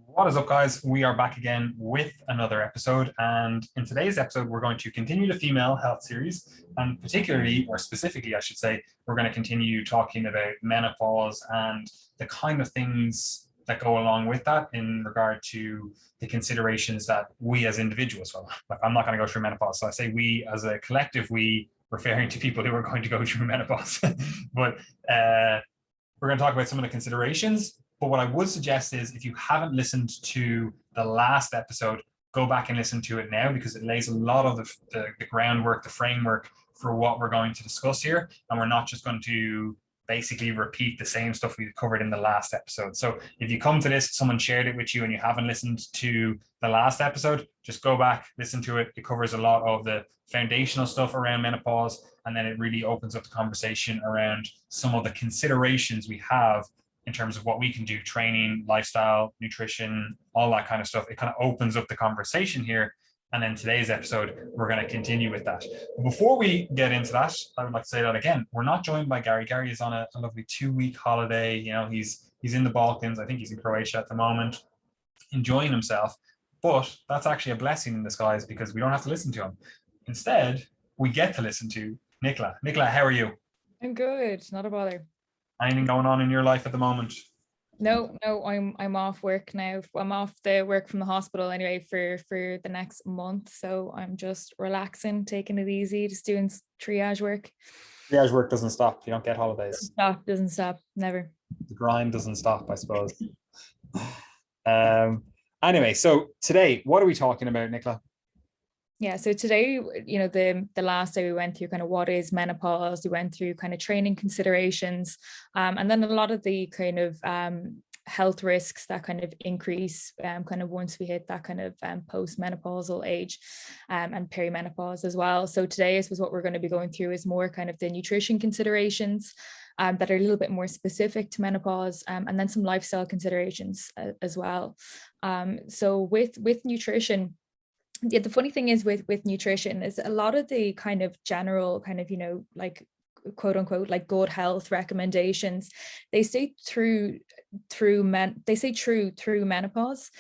What is up, guys? We are back again with another episode. And in today's episode, we're going to continue the female health series. And particularly, or specifically, I should say, we're going to continue talking about menopause and the kind of things that go along with that in regard to the considerations that we as individuals, well, like I'm not going to go through menopause. So I say we as a collective, we referring to people who are going to go through menopause. but we're going to talk about some of the considerations. But what I would suggest is if you haven't listened to the last episode, go back and listen to it now, because it lays a lot of the groundwork, the framework for what we're going to discuss here. And we're not just going to basically repeat the same stuff we covered in the last episode. So if you come to this, someone shared it with you and you haven't listened to the last episode, just go back, listen to it. It covers a lot of the foundational stuff around menopause. And then it really opens up the conversation around some of the considerations we have in terms of what we can do, training, lifestyle, nutrition, all that kind of stuff. It kind of opens up the conversation here. And then today's episode, we're going to continue with that. But before we get into that, I would like to say that again, we're not joined by Gary. Gary is on a lovely 2-week holiday. You know, he's in the Balkans. I think he's in Croatia at the moment, enjoying himself. But that's actually a blessing in disguise, because we don't have to listen to him. Instead, we get to listen to Nicola. Nicola, how are you? I'm good, not a bother. Anything going on in your life at the moment? No, I'm off work now. I'm off the work from the hospital anyway for the next month. So I'm just relaxing, taking it easy, just doing triage work. Triage work doesn't stop. You don't get holidays. Doesn't stop, never. The grind doesn't stop, I suppose. Anyway, so today, what are we talking about, Nicola? Yeah, so today, you know, the last day we went through kind of what is menopause, we went through kind of training considerations, and then a lot of the kind of health risks that kind of increase kind of once we hit that kind of post-menopausal age, and perimenopause as well. So today, I suppose what we're going to be going through is more kind of the nutrition considerations that are a little bit more specific to menopause, and then some lifestyle considerations as well. So with nutrition, yeah, the funny thing is with nutrition is a lot of the kind of general kind of, you know, like quote unquote like good health recommendations, they stay true through menopause,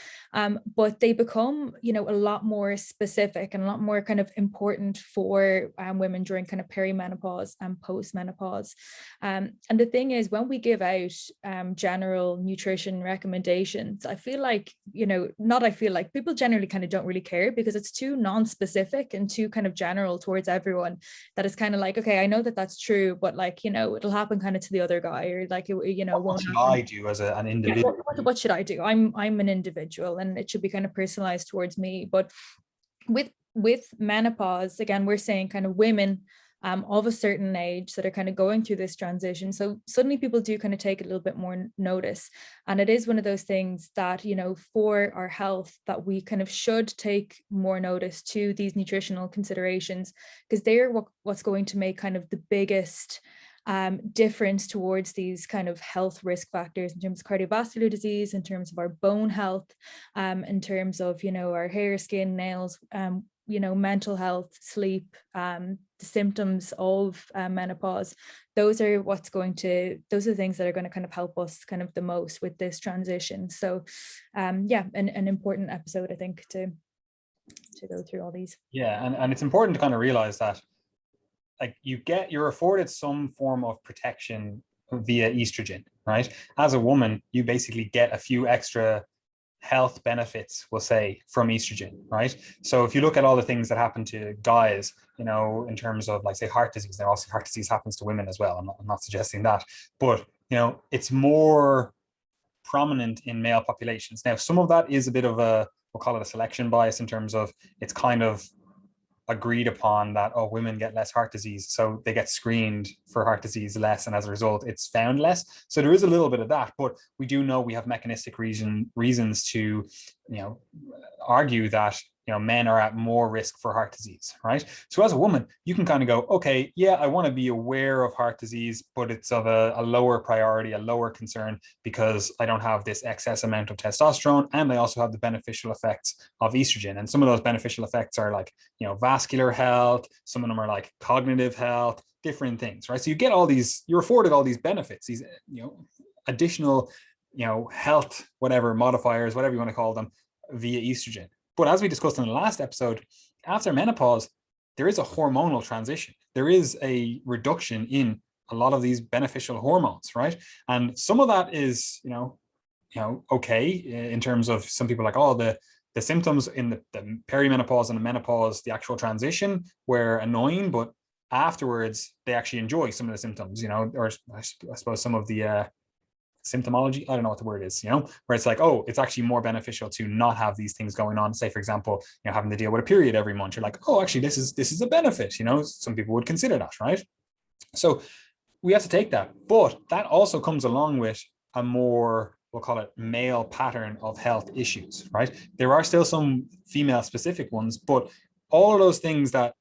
but they become, you know, a lot more specific and a lot more kind of important for women during kind of perimenopause and postmenopause. And the thing is, when we give out general nutrition recommendations, I feel like, you know, people generally kind of don't really care, because it's too non-specific and too kind of general towards everyone, that it's kind of like, okay, I know that that's true, but like, you know, it'll happen kind of to the other guy, or like, you know, what should I do as an individual? Yeah, what should I do? I'm an individual, and it should be kind of personalized towards me. But with menopause, again, we're saying kind of women of a certain age that are kind of going through this transition. So suddenly people do kind of take a little bit more notice. And it is one of those things that, you know, for our health, that we kind of should take more notice to these nutritional considerations, because they're what's going to make kind of the biggest difference towards these kind of health risk factors in terms of cardiovascular disease, in terms of our bone health, in terms of, you know, our hair, skin, nails, you know, mental health, sleep, the symptoms of menopause. Those are the things that are going to kind of help us kind of the most with this transition. So yeah, an important episode, I think, to go through all these. Yeah, and it's important to kind of realize that, like, you're afforded some form of protection via estrogen, right? As a woman, you basically get a few extra health benefits, we'll say, from estrogen, right? So if you look at all the things that happen to guys, you know, in terms of, like, say, heart disease, now also heart disease happens to women as well. I'm not suggesting that, but, you know, it's more prominent in male populations. Now, some of that is a bit of we'll call it a selection bias, in terms of it's kind of agreed upon that, oh, women get less heart disease, so they get screened for heart disease less, and as a result it's found less. So there is a little bit of that, but we do know we have mechanistic reasons to, you know, argue that, you know, men are at more risk for heart disease, right? So as a woman, you can kind of go, okay, yeah, I want to be aware of heart disease, but it's of a lower priority, a lower concern, because I don't have this excess amount of testosterone, and I also have the beneficial effects of estrogen. And some of those beneficial effects are, like, you know, vascular health. Some of them are like cognitive health, different things, right? So you get all these, you're afforded all these benefits, these, you know, additional health, whatever modifiers, whatever you want to call them, via estrogen. But as we discussed in the last episode, after menopause, there is a hormonal transition. There is a reduction in a lot of these beneficial hormones, right? And some of that is, okay, in terms of some people like, oh, the symptoms in the perimenopause and the menopause, the actual transition were annoying, but afterwards they actually enjoy some of the symptoms, or I suppose some of the symptomology, I don't know what the word is, where it's like, oh, it's actually more beneficial to not have these things going on. Say, for example, having to deal with a period every month. You're like, oh, actually, this is a benefit. Some people would consider that, right? So we have to take that, but that also comes along with a more, we'll call it, male pattern of health issues, right? There are still some female specific ones, but all of those things that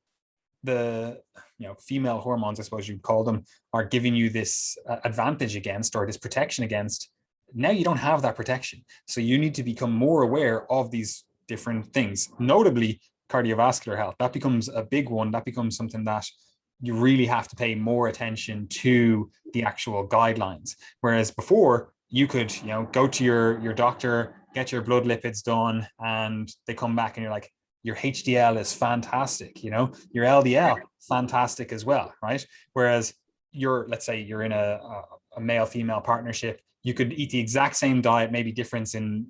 the female hormones, I suppose you'd call them, are giving you this advantage against, or this protection against, now you don't have that protection. So you need to become more aware of these different things, notably cardiovascular health. That becomes a big one. That becomes something that you really have to pay more attention to the actual guidelines. Whereas before, you could go to your doctor, get your blood lipids done, and they come back and you're like, your HDL is fantastic, your LDL, fantastic as well, right? Whereas let's say you're in a male-female partnership, you could eat the exact same diet, maybe difference in,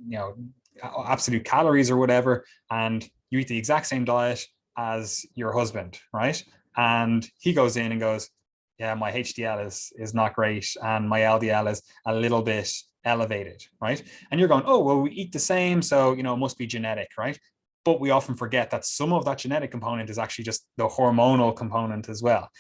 absolute calories or whatever, and you eat the exact same diet as your husband, right? And he goes in and goes, yeah, my HDL is not great, and my LDL is a little bit elevated, right? And you're going, oh, well, we eat the same, so, it must be genetic, right? But we often forget that some of that genetic component is actually just the hormonal component as well,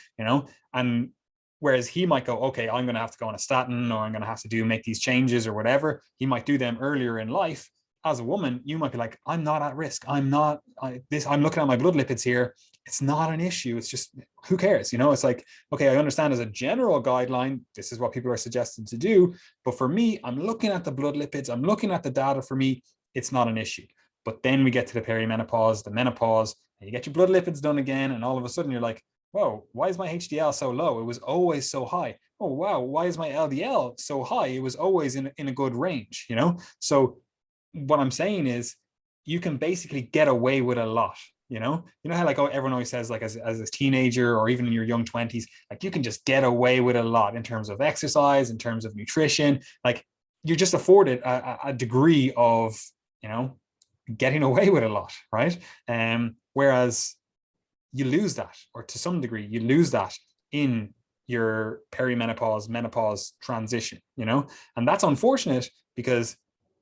and whereas he might go, okay, I'm going to have to go on a statin, or I'm going to have to make these changes or whatever. He might do them earlier in life. As a woman, you might be like, I'm not at risk. I'm looking at my blood lipids here. It's not an issue. It's just, who cares? It's like, okay, I understand as a general guideline, this is what people are suggested to do. But for me, I'm looking at the blood lipids. I'm looking at the data. For me, it's not an issue. But then we get to the perimenopause, the menopause, and you get your blood lipids done again. And all of a sudden you're like, whoa, why is my HDL so low? It was always so high. Oh, wow, why is my LDL so high? It was always in a good range, So what I'm saying is, you can basically get away with a lot. How like, oh, everyone always says, like, as a teenager or even in your young 20s, like, you can just get away with a lot in terms of exercise, in terms of nutrition. Like, you're just afforded a degree of, getting away with a lot, right? Whereas you lose that, or to some degree, you lose that in your perimenopause, menopause transition, and that's unfortunate, because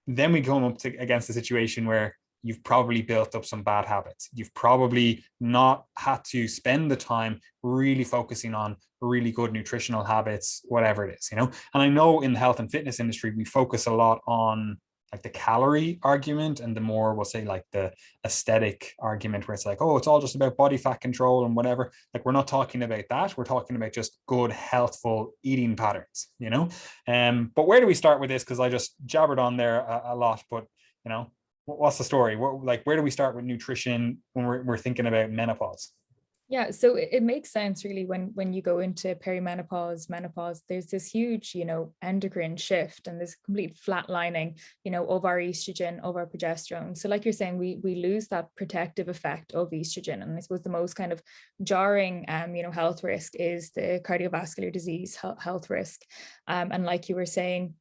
then we come up against a situation where you've probably built up some bad habits. You've probably not had to spend the time really focusing on really good nutritional habits, whatever it is, And I know in the health and fitness industry, we focus a lot on like the calorie argument, and the more, we'll say, like the aesthetic argument, where it's like, oh, it's all just about body fat control and whatever. Like, we're not talking about that. We're talking about just good, healthful eating patterns, But where do we start with this? Because I just jabbered on there a lot, but what's the story? Where do we start with nutrition when we're thinking about menopause? Yeah, so it makes sense really when you go into perimenopause, menopause, there's this huge, endocrine shift, and this complete flatlining, of our estrogen, of our progesterone. So like you're saying, we lose that protective effect of estrogen. And I suppose the most kind of jarring, health risk is the cardiovascular disease health risk. And like you were saying,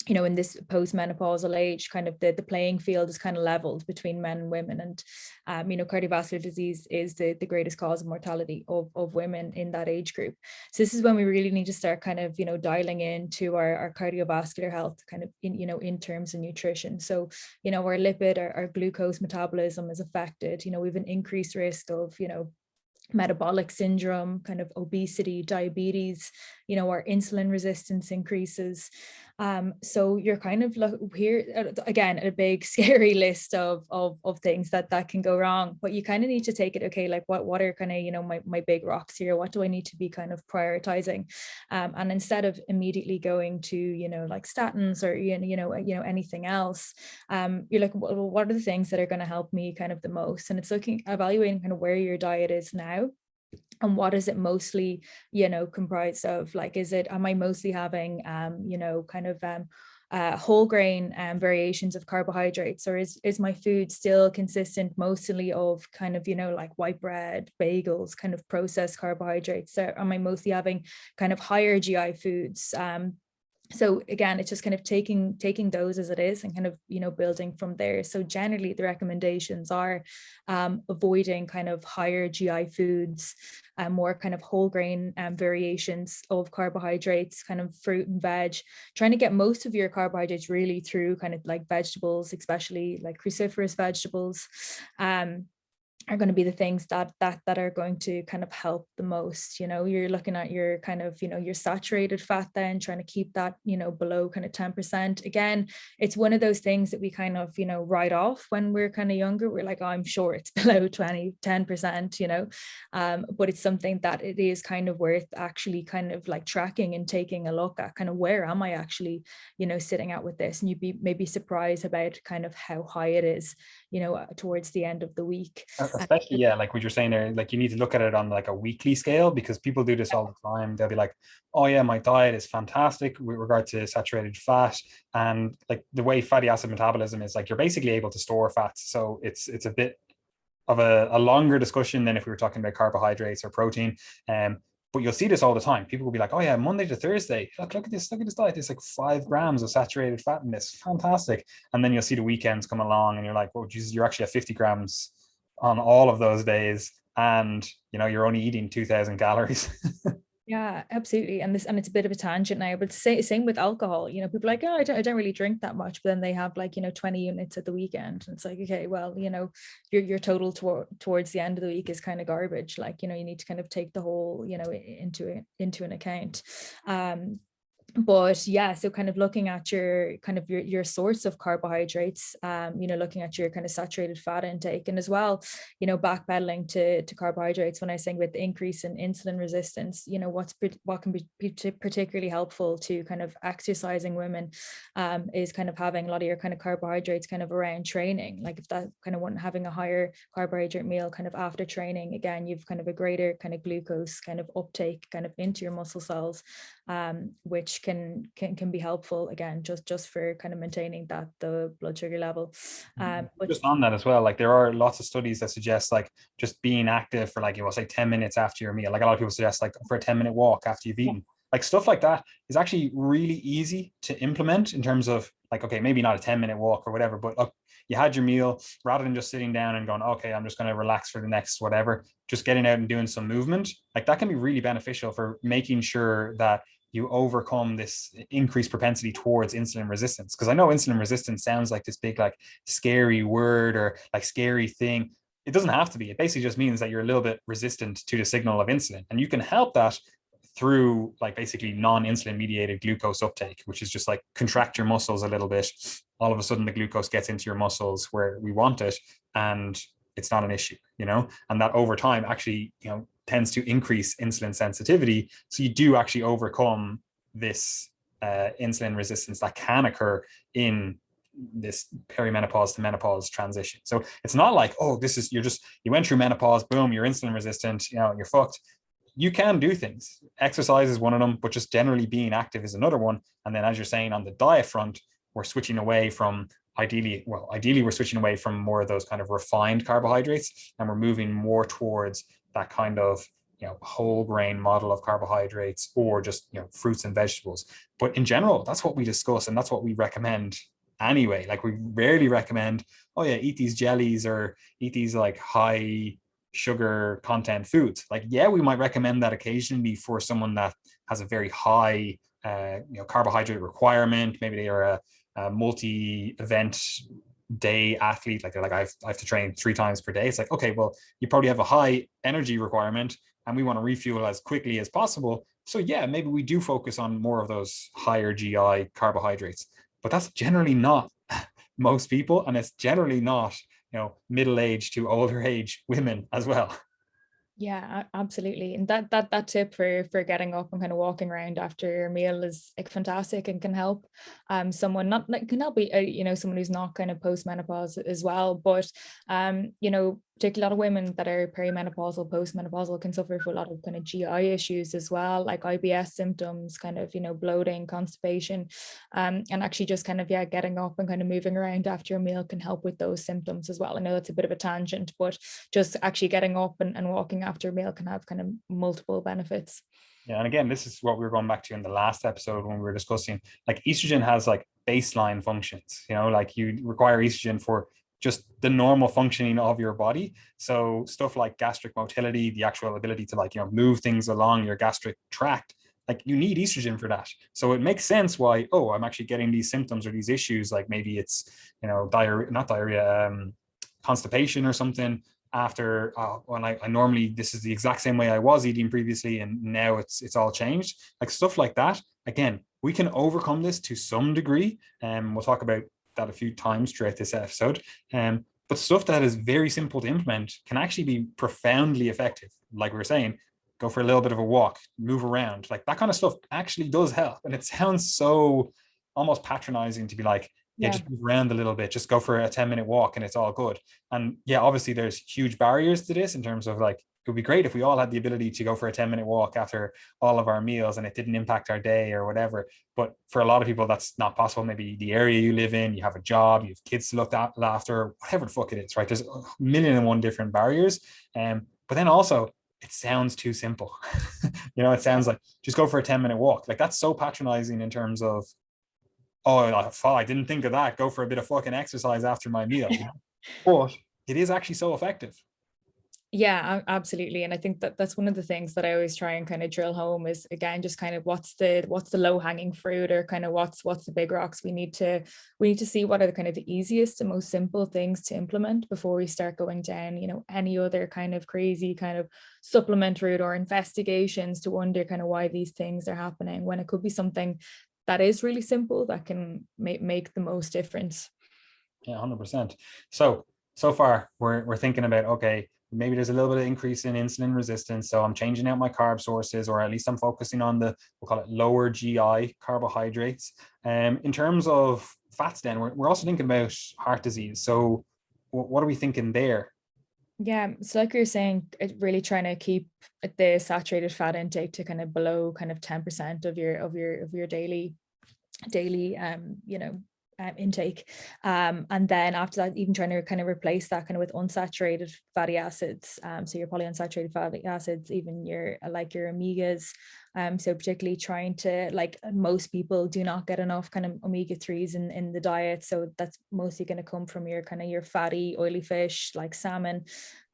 in this postmenopausal age, kind of the playing field is kind of leveled between men and women. And, cardiovascular disease is the greatest cause of mortality of women in that age group. So this is when we really need to start kind of, dialing into our cardiovascular health, kind of in terms of nutrition. So, our lipid, our glucose metabolism is affected. We have an increased risk of, metabolic syndrome, kind of obesity, diabetes, our insulin resistance increases. So you're kind of here again, a big scary list of things that can go wrong, but you kind of need to take it, okay, like what are kind of, my big rocks here? What do I need to be kind of prioritizing? And instead of immediately going to, like statins or, anything else, you're like, well, what are the things that are going to help me kind of the most? And it's evaluating kind of where your diet is now, and what is it mostly, comprised of? Like, am I mostly having, whole grain variations of carbohydrates, or is my food still consistent mostly of kind of, like white bread, bagels, kind of processed carbohydrates? So am I mostly having kind of higher GI foods? So again, it's just kind of taking those as it is and kind of, building from there. So generally the recommendations are avoiding kind of higher GI foods, more kind of whole grain variations of carbohydrates, kind of fruit and veg, trying to get most of your carbohydrates really through kind of like vegetables, especially like cruciferous vegetables. Are going to be the things that are going to kind of help the most. You're looking at your kind of, your saturated fat, then trying to keep that, below kind of 10%. Again, it's one of those things that we kind of, write off when we're kind of younger. We're like, oh, I'm sure it's below 10%, but it's something that it is kind of worth actually kind of like tracking and taking a look at kind of where am I actually, sitting at with this. And you'd be maybe surprised about kind of how high it is, towards the end of the week. Especially, yeah, like what you're saying there, like you need to look at it on like a weekly scale, because people do this all the time. They'll be like, oh yeah, my diet is fantastic with regard to saturated fat. And like the way fatty acid metabolism is, like you're basically able to store fats. So it's a bit of a longer discussion than if we were talking about carbohydrates or protein. But you'll see this all the time. People will be like, oh yeah, Monday to Thursday, look at this diet. There's like 5 grams of saturated fat in this. Fantastic. And then you'll see the weekends come along and you're like, oh Jesus, you're actually at 50 grams on all of those days. And you're only eating 2,000 calories. Yeah, absolutely. And it's a bit of a tangent now, but same with alcohol. People are like, oh, I don't really drink that much, but then they have like 20 units at the weekend, and it's like, okay, well, your total towards the end of the week is kind of garbage. Like, you need to kind of take the whole, into an account. But yeah, so kind of looking at your source of carbohydrates, looking at your kind of saturated fat intake, and as well, backpedaling to carbohydrates. When I was saying about the increase in insulin resistance, what can be particularly helpful to kind of exercising women, is kind of having a lot of your kind of carbohydrates kind of around training. Like if that kind of one, having a higher carbohydrate meal kind of after training, again, you've kind of a greater kind of glucose kind of uptake kind of into your muscle cells, which can be helpful, again, just for kind of maintaining the blood sugar level. But just on that as well, like there are lots of studies that suggest like just being active for like, say 10 minutes after your meal. Like a lot of people suggest like for a 10-minute walk after you've eaten. Like stuff like that is actually really easy to implement in terms of like, okay, maybe not a 10-minute walk or whatever, but look, you had your meal, rather than just sitting down and going, okay, I'm just going to relax for the next whatever, just getting out and doing some movement. Like that can be really beneficial for making sure that you overcome this increased propensity towards insulin resistance. Because I know insulin resistance sounds like this big, like scary word or like scary thing. It doesn't have to be. It basically just means that you're a little bit resistant to the signal of insulin. And you can help that through like basically non-insulin mediated glucose uptake, which is just like contract your muscles a little bit. All of a sudden the glucose gets into your muscles where we want it, and it's not an issue, and that over time actually, tends to increase insulin sensitivity. So you do actually overcome this insulin resistance that can occur in this perimenopause to menopause transition. So it's not like, oh, you went through menopause, boom, you're insulin resistant, you're fucked. You can do things. Exercise is one of them, but just generally being active is another one. And then, as you're saying, on the diet front, we're switching away from ideally we're switching away from more of those kind of refined carbohydrates, and we're moving more towards that kind of whole grain model of carbohydrates, or just fruits and vegetables. But in general, that's what we discuss, and that's what we recommend anyway. Like we rarely recommend, oh yeah, eat these jellies or eat these like high sugar content foods. Like, yeah, we might recommend that occasionally for someone that has a very high carbohydrate requirement. Maybe they are a multi-event day athlete, like they're like, I have to train 3 times per day. It's like, okay, well, you probably have a high energy requirement and we want to refuel as quickly as possible. So yeah, maybe we do focus on more of those higher GI carbohydrates, but that's generally not most people, and it's generally not middle-aged to older age women as well. Yeah, absolutely. And that tip for getting up and kind of walking around after your meal is like fantastic, and can help someone, not like can help someone who's not kind of post menopause as well. But particularly a lot of women that are perimenopausal, postmenopausal can suffer from a lot of kind of GI issues as well, like IBS symptoms, kind of, bloating, constipation, and actually just kind of, getting up and kind of moving around after a meal can help with those symptoms as well. I know that's a bit of a tangent, but just actually getting up and walking after a meal can have kind of multiple benefits. Yeah, and again, this is what we were going back to in the last episode when we were discussing, like, estrogen has like baseline functions, like you require estrogen for just the normal functioning of your body. So stuff like gastric motility, the actual ability to, like, move things along your gastric tract, like you need estrogen for that. So it makes sense why, oh, I'm actually getting these symptoms or these issues, like maybe it's, diarrhea, not diarrhea, constipation or something, after when I normally, this is the exact same way I was eating previously, and now it's all changed, like stuff like that. Again, we can overcome this to some degree, and we'll talk about that a few times throughout this episode. But stuff that is very simple to implement can actually be profoundly effective. Like we were saying, go for a little bit of a walk, move around, like that kind of stuff actually does help. And it sounds so almost patronizing to be like, yeah, just move around a little bit, just go for a 10-minute walk and it's all good. And yeah, obviously there's huge barriers to this in terms of, like, it would be great if we all had the ability to go for a 10-minute walk after all of our meals and it didn't impact our day or whatever. But for a lot of people, that's not possible. Maybe the area you live in, you have a job, you have kids to look after, whatever the fuck it is, right? There's a million and one different barriers. But then also, it sounds too simple. It sounds like just go for a 10-minute walk. Like, that's so patronizing in terms of, oh, I didn't think of that. Go for a bit of fucking exercise after my meal. But it is actually so effective. Yeah, absolutely. And I think that that's one of the things that I always try and kind of drill home is, again, just kind of what's the low hanging fruit, or kind of what's the big rocks we need to see what are the kind of the easiest and most simple things to implement before we start going down, any other kind of crazy kind of supplement route or investigations to wonder kind of why these things are happening, when it could be something that is really simple that can make the most difference. Yeah, 100%. So far we're thinking about, okay, maybe there's a little bit of increase in insulin resistance, so I'm changing out my carb sources, or at least I'm focusing on we'll call it lower GI carbohydrates. In terms of fats, then we're also thinking about heart disease. So what are we thinking there? Yeah, so like you're saying, really trying to keep the saturated fat intake to kind of below kind of 10% of your daily intake, and then after that, even trying to kind of replace that kind of with unsaturated fatty acids, so your polyunsaturated fatty acids, even your omegas. So particularly trying to, like, most people do not get enough kind of omega-3s in the diet, so that's mostly going to come from your kind of your fatty oily fish like salmon,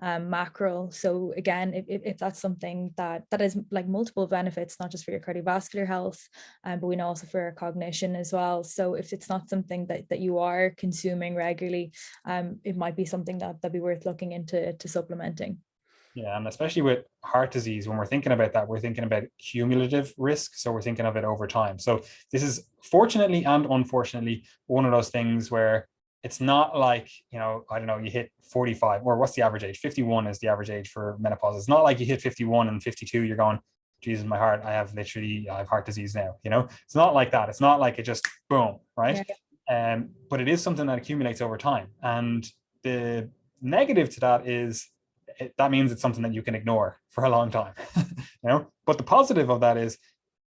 mackerel. So again, if that's something that is like multiple benefits, not just for your cardiovascular health, but we know also for our cognition as well. So if it's not something that you are consuming regularly, it might be something that'd be worth looking into supplementing. Yeah, and especially with heart disease, when we're thinking about that, we're thinking about cumulative risk. So we're thinking of it over time. So this is, fortunately and unfortunately, one of those things where it's not like, I don't know, you hit 45, or what's the average age? 51 is the average age for menopause. It's not like you hit 51 and 52, you're going, Jesus, my heart, I have heart disease now. It's not like that. It's not like it just boom, right? Yeah. But it is something that accumulates over time. And the negative to that is, that means it's something that you can ignore for a long time. But the positive of that is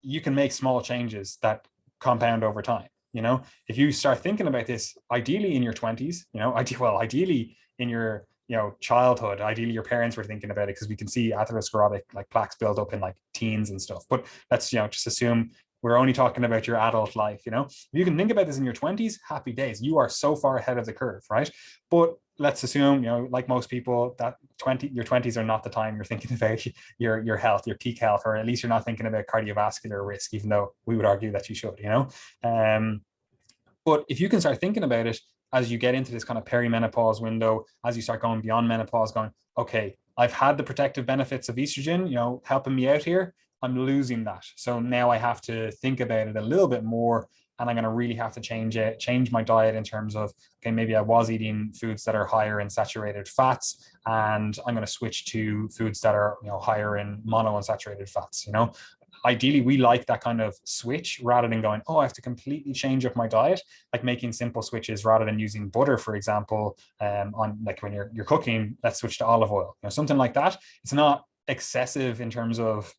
you can make small changes that compound over time. If you start thinking about this, ideally in your 20s, ideally in your childhood, ideally your parents were thinking about it, because we can see atherosclerotic like plaques build up in like teens and stuff. But let's just assume we're only talking about your adult life. If you can think about this in your 20s, happy days. You are so far ahead of the curve, right? But let's assume, like most people, that your 20s are not the time you're thinking about your health, your peak health, or at least you're not thinking about cardiovascular risk, even though we would argue that you should. But if you can start thinking about it as you get into this kind of perimenopause window, as you start going beyond menopause, going, okay, I've had the protective benefits of estrogen, helping me out here. I'm losing that. So now I have to think about it a little bit more, and I'm going to really have to change my diet in terms of, okay, maybe I was eating foods that are higher in saturated fats, and I'm going to switch to foods that are, higher in monounsaturated fats. ideally we like that kind of switch rather than going, oh, I have to completely change up my diet, like making simple switches rather than using butter, for example, on like when you're cooking, let's switch to olive oil, something like that. It's not excessive in terms of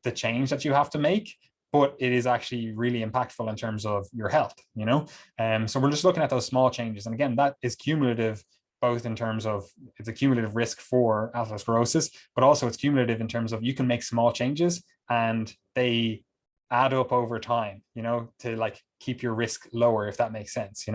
the change that you have to make, but it is actually really impactful in terms of your health, so we're just looking at those small changes. And again, that is cumulative, both in terms of it's a cumulative risk for atherosclerosis, but also it's cumulative in terms of you can make small changes and they add up over time, to like keep your risk lower, if that makes sense,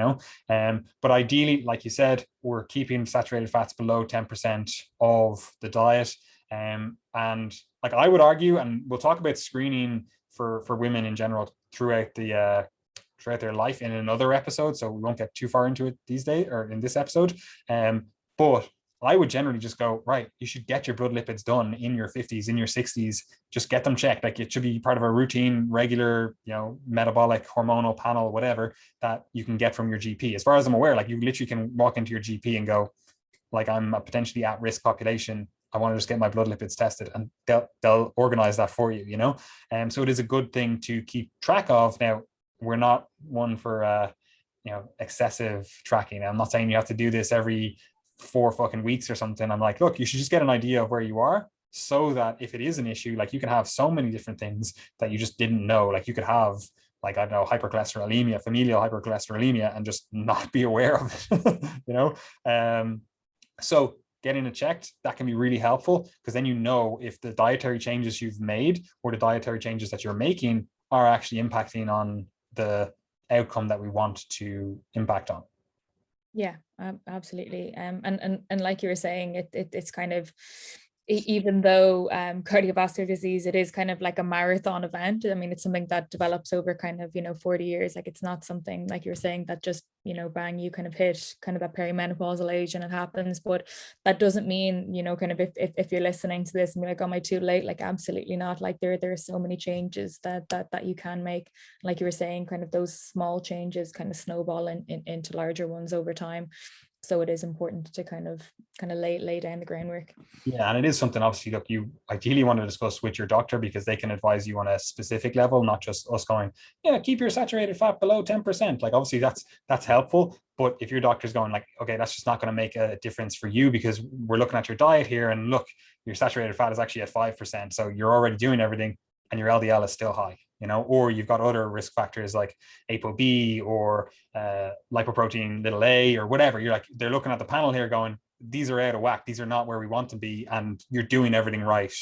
but ideally, like you said, we're keeping saturated fats below 10% of the diet. And like I would argue, and we'll talk about screening for women in general throughout their life in another episode, so we won't get too far into it these days or in this episode. But I would generally just go, right, you should get your blood lipids done in your 50s, in your 60s, just get them checked. Like it should be part of a routine, regular, metabolic, hormonal panel, whatever, that you can get from your GP. As far as I'm aware, like you literally can walk into your GP and go, like, I'm a potentially at-risk population, I want to just get my blood lipids tested, and they'll organize that for you, so it is a good thing to keep track of. Now, we're not one for excessive tracking. I'm not saying you have to do this every 4 fucking weeks or something. I'm like, look, you should just get an idea of where you are, so that if it is an issue, like you can have so many different things that you just didn't know. Like you could have, like, I don't know, hypercholesterolemia, familial hypercholesterolemia, and just not be aware of it. So getting it checked, that can be really helpful, because then if the dietary changes you've made or the dietary changes that you're making are actually impacting on the outcome that we want to impact on. Yeah, absolutely. And like you were saying, it's kind of, even though cardiovascular disease, it is kind of like a marathon event. I mean, it's something that develops over kind of 40 years. Like it's not something, like you're saying, that just bang, you kind of hit kind of that perimenopausal age and it happens. But that doesn't mean, kind of, if you're listening to this and you're like, am I too late? Like absolutely not. Like there are so many changes that you can make. Like you were saying, kind of those small changes kind of snowball into larger ones over time. So it is important to kind of lay down the groundwork. Yeah, and it is something, obviously, look, you ideally want to discuss with your doctor, because they can advise you on a specific level, not just us going, yeah, keep your saturated fat below 10%. Like obviously that's helpful, but if your doctor's going like, okay, that's just not going to make a difference for you, because we're looking at your diet here, and look, your saturated fat is actually at 5%, so you're already doing everything, and your LDL is still high, or you've got other risk factors like ApoB or lipoprotein little a or whatever. You're like, they're looking at the panel here going, these are out of whack, these are not where we want to be, and you're doing everything right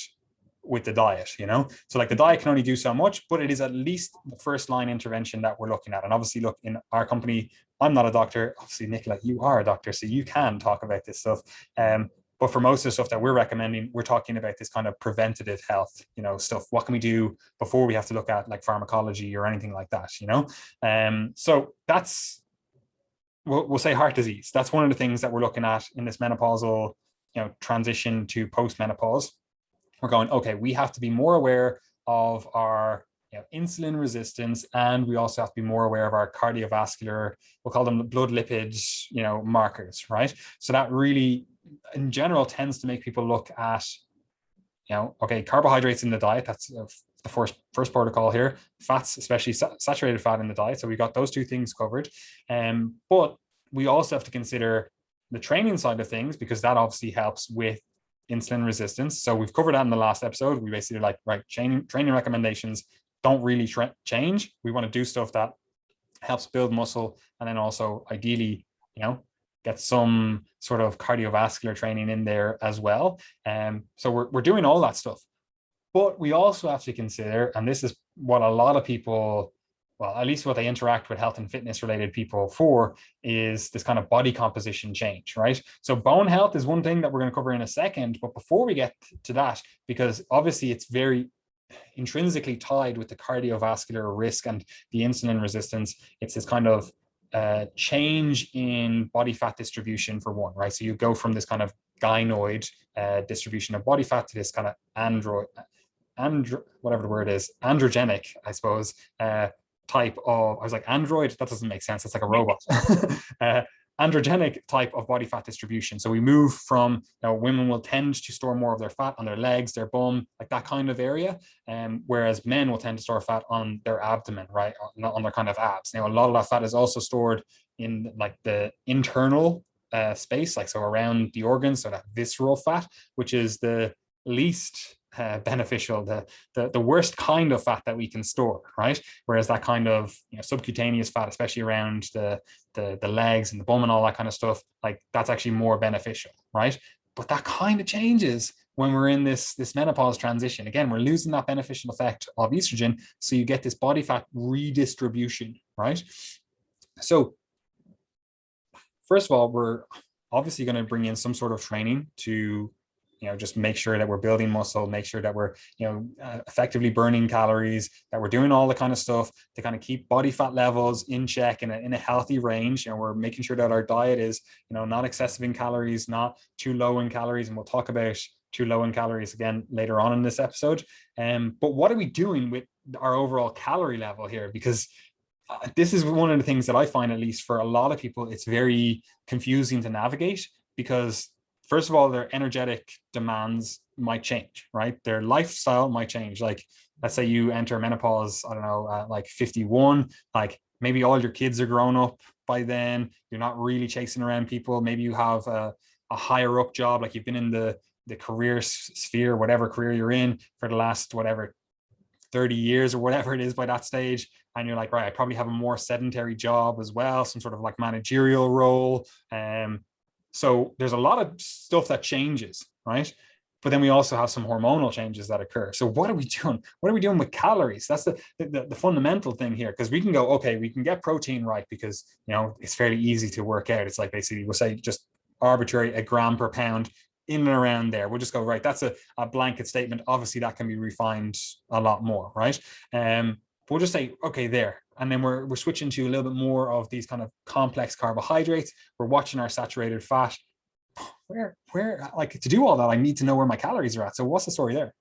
with the diet, so like the diet can only do so much, but it is at least the first line intervention that we're looking at. And obviously, look, in our company, I'm not a doctor, obviously Nicola, you are a doctor, so you can talk about this stuff, but for most of the stuff that we're recommending, we're talking about this kind of preventative health, stuff. What can we do before we have to look at like pharmacology or anything like that, so that's, we'll say heart disease. That's one of the things that we're looking at in this menopausal, transition to post-menopause. We're going, okay, we have to be more aware of our insulin resistance, and we also have to be more aware of our cardiovascular, we'll call them blood lipids, markers, right? So that really, in general, tends to make people look at, okay, carbohydrates in the diet, that's the first protocol here, fats, especially saturated fat in the diet. So we got those two things covered. But we also have to consider the training side of things, because that obviously helps with insulin resistance. So we've covered that in the last episode. We basically like, right, training recommendations don't really change. We want to do stuff that helps build muscle, and then also ideally, get some sort of cardiovascular training in there as well. So we're doing all that stuff. But we also have to consider, and this is what a lot of people, well, at least what they interact with health and fitness related people for, is this kind of body composition change, right? So bone health is one thing that we're going to cover in a second. But before we get to that, because obviously it's very intrinsically tied with the cardiovascular risk and the insulin resistance, it's this kind of change in body fat distribution for one, right? So you go from this kind of gynoid distribution of body fat to this kind of whatever the word is, androgenic, I suppose, type of, I was like, android, that doesn't make sense, it's like a robot. androgenic type of body fat distribution. So we move from, women will tend to store more of their fat on their legs, their bum, like that kind of area, whereas men will tend to store fat on their abdomen, right, on their kind of abs. Now, a lot of that fat is also stored in like the internal space, like so around the organs, so that visceral fat, which is the least beneficial, the worst kind of fat that we can store, right? Whereas that kind of subcutaneous fat, especially around the legs and the bum and all that kind of stuff, like that's actually more beneficial, right? But that kind of changes when we're in this menopause transition. Again, we're losing that beneficial effect of estrogen, so you get this body fat redistribution, right? So first of all, we're obviously going to bring in some sort of training to just make sure that we're building muscle, make sure that we're effectively burning calories, that we're doing all the kind of stuff to kind of keep body fat levels in check in a healthy range. We're making sure that our diet is not excessive in calories, not too low in calories, and we'll talk about too low in calories again later on in this episode. But what are we doing with our overall calorie level here? Because this is one of the things that I find, at least for a lot of people, it's very confusing to navigate, because first of all, their energetic demands might change, right? Their lifestyle might change. Like, let's say you enter menopause, I don't know, at like 51, like maybe all your kids are grown up by then. You're not really chasing around people. Maybe you have a higher up job, like you've been in the career sphere, whatever career you're in, for the last, whatever, 30 years or whatever it is by that stage. And you're like, right, I probably have a more sedentary job as well, some sort of like managerial role. So there's a lot of stuff that changes, right? But then we also have some hormonal changes that occur. So what are we doing? What are we doing with calories? That's the fundamental thing here, because we can go, okay, we can get protein right because, it's fairly easy to work out. It's like basically, we'll say just arbitrary, a gram per pound, in and around there. We'll just go, right, that's a blanket statement. Obviously, that can be refined a lot more, right? We'll just say, okay, there. And then we're switching to a little bit more of these kind of complex carbohydrates. We're watching our saturated fat. Where, like, to do all that, I need to know where my calories are at. So what's the story there?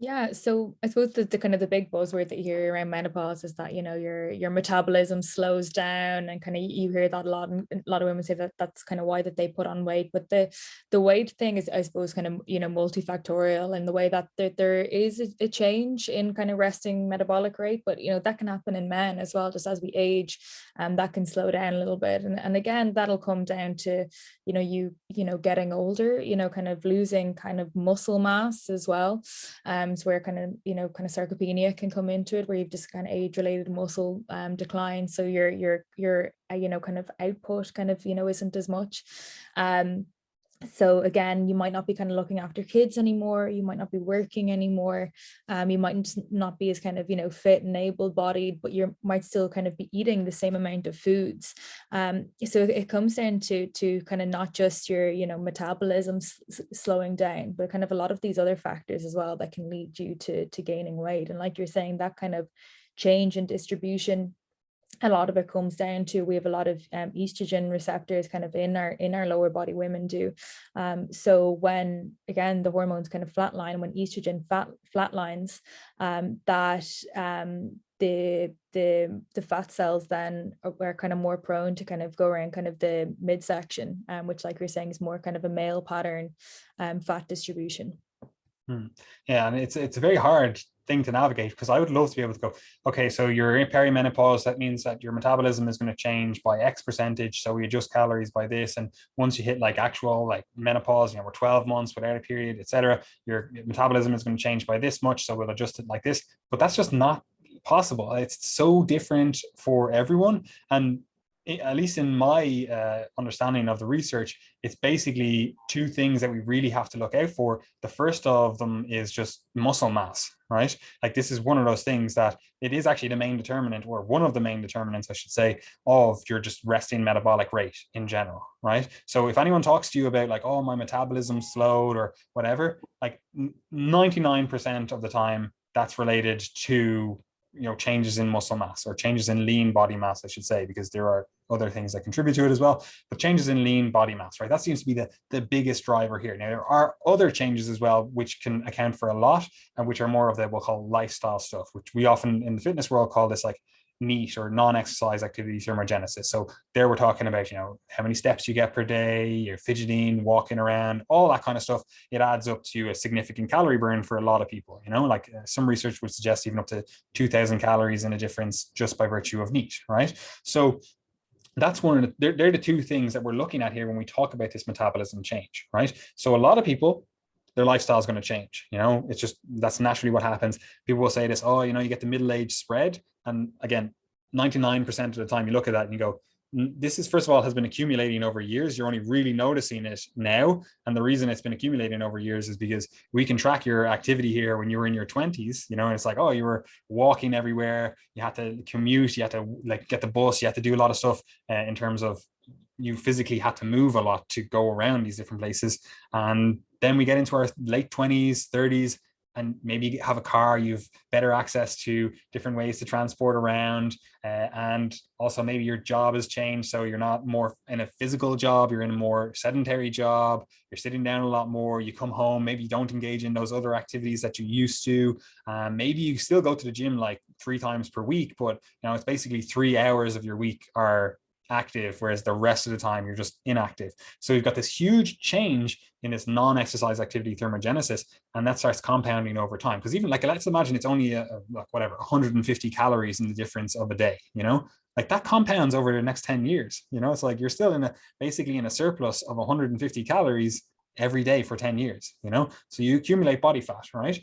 Yeah, so I suppose the kind of the big buzzword that you hear around menopause is that your metabolism slows down, and kind of you hear that a lot, and a lot of women say that that's kind of why that they put on weight. But the weight thing is, I suppose, kind of multifactorial in the way that there is a change in kind of resting metabolic rate, but that can happen in men as well, just as we age, and that can slow down a little bit. And again, that'll come down to you getting older, kind of losing kind of muscle mass as well. So where kind of sarcopenia can come into it, where you've just kind of age-related muscle decline. So your kind of output kind of isn't as much. So again, you might not be kind of looking after kids anymore. You might not be working anymore. You might not be as kind of fit and able-bodied, but you might still kind of be eating the same amount of foods. So it comes down to kind of not just your metabolism slowing down, but kind of a lot of these other factors as well that can lead you to gaining weight. And like you're saying, that kind of change in distribution, a lot of it comes down to, we have a lot of estrogen receptors kind of in our lower body, women do. So when, again, the hormones kind of flatline, when estrogen flatlines, the fat cells then are kind of more prone to kind of go around kind of the midsection, which, like you're saying, is more kind of a male pattern fat distribution. Yeah, and it's a very hard thing to navigate, because I would love to be able to go, okay, so you're in perimenopause, that means that your metabolism is going to change by X percentage, so we adjust calories by this, and once you hit like actual like menopause, we're 12 months without a period, etc., your metabolism is going to change by this much, so we'll adjust it like this. But that's just not possible. It's so different for everyone, and at least in my understanding of the research, it's basically two things that we really have to look out for. The first of them is just muscle mass, right? Like, this is one of those things that it is actually the main determinant, or one of the main determinants, I should say, of your just resting metabolic rate in general, right? So if anyone talks to you about like, oh, my metabolism slowed or whatever, like 99% of the time, that's related to changes in muscle mass, or changes in lean body mass, I should say, because there are other things that contribute to it as well, but changes in lean body mass, right? That seems to be the biggest driver here. Now, there are other changes as well which can account for a lot, and which are more of the, we'll call lifestyle stuff, which we often in the fitness world call this like NEAT or non-exercise activity thermogenesis. So there we're talking about, how many steps you get per day, you're fidgeting, walking around, all that kind of stuff. It adds up to a significant calorie burn for a lot of people, like some research would suggest even up to 2,000 calories in a difference just by virtue of NEAT, right? So that's one of they're the two things that we're looking at here when we talk about this metabolism change, right? So a lot of people, their lifestyle is going to change. It's just, that's naturally what happens. People will say this, oh, you get the middle age spread. And again, 99% of the time you look at that and you go, this is, first of all, has been accumulating over years. You're only really noticing it now. And the reason it's been accumulating over years is because we can track your activity here when you were in your 20s, and it's like, oh, you were walking everywhere, you had to commute, you had to like get the bus, you had to do a lot of stuff in terms of you physically had to move a lot to go around these different places. And then we get into our late 20s, 30s, and maybe have a car, you've better access to different ways to transport around. And also maybe your job has changed. So you're not more in a physical job, you're in a more sedentary job, you're sitting down a lot more, you come home, maybe you don't engage in those other activities that you used to. Maybe you still go to the gym like 3 times per week, but it's basically 3 hours of your week are active, whereas the rest of the time you're just inactive. So you've got this huge change in this non-exercise activity thermogenesis, and that starts compounding over time. Because even like, let's imagine it's only whatever 150 calories in the difference of a day, like that compounds over the next 10 years. It's like you're still basically in a surplus of 150 calories every day for 10 years, so you accumulate body fat, right?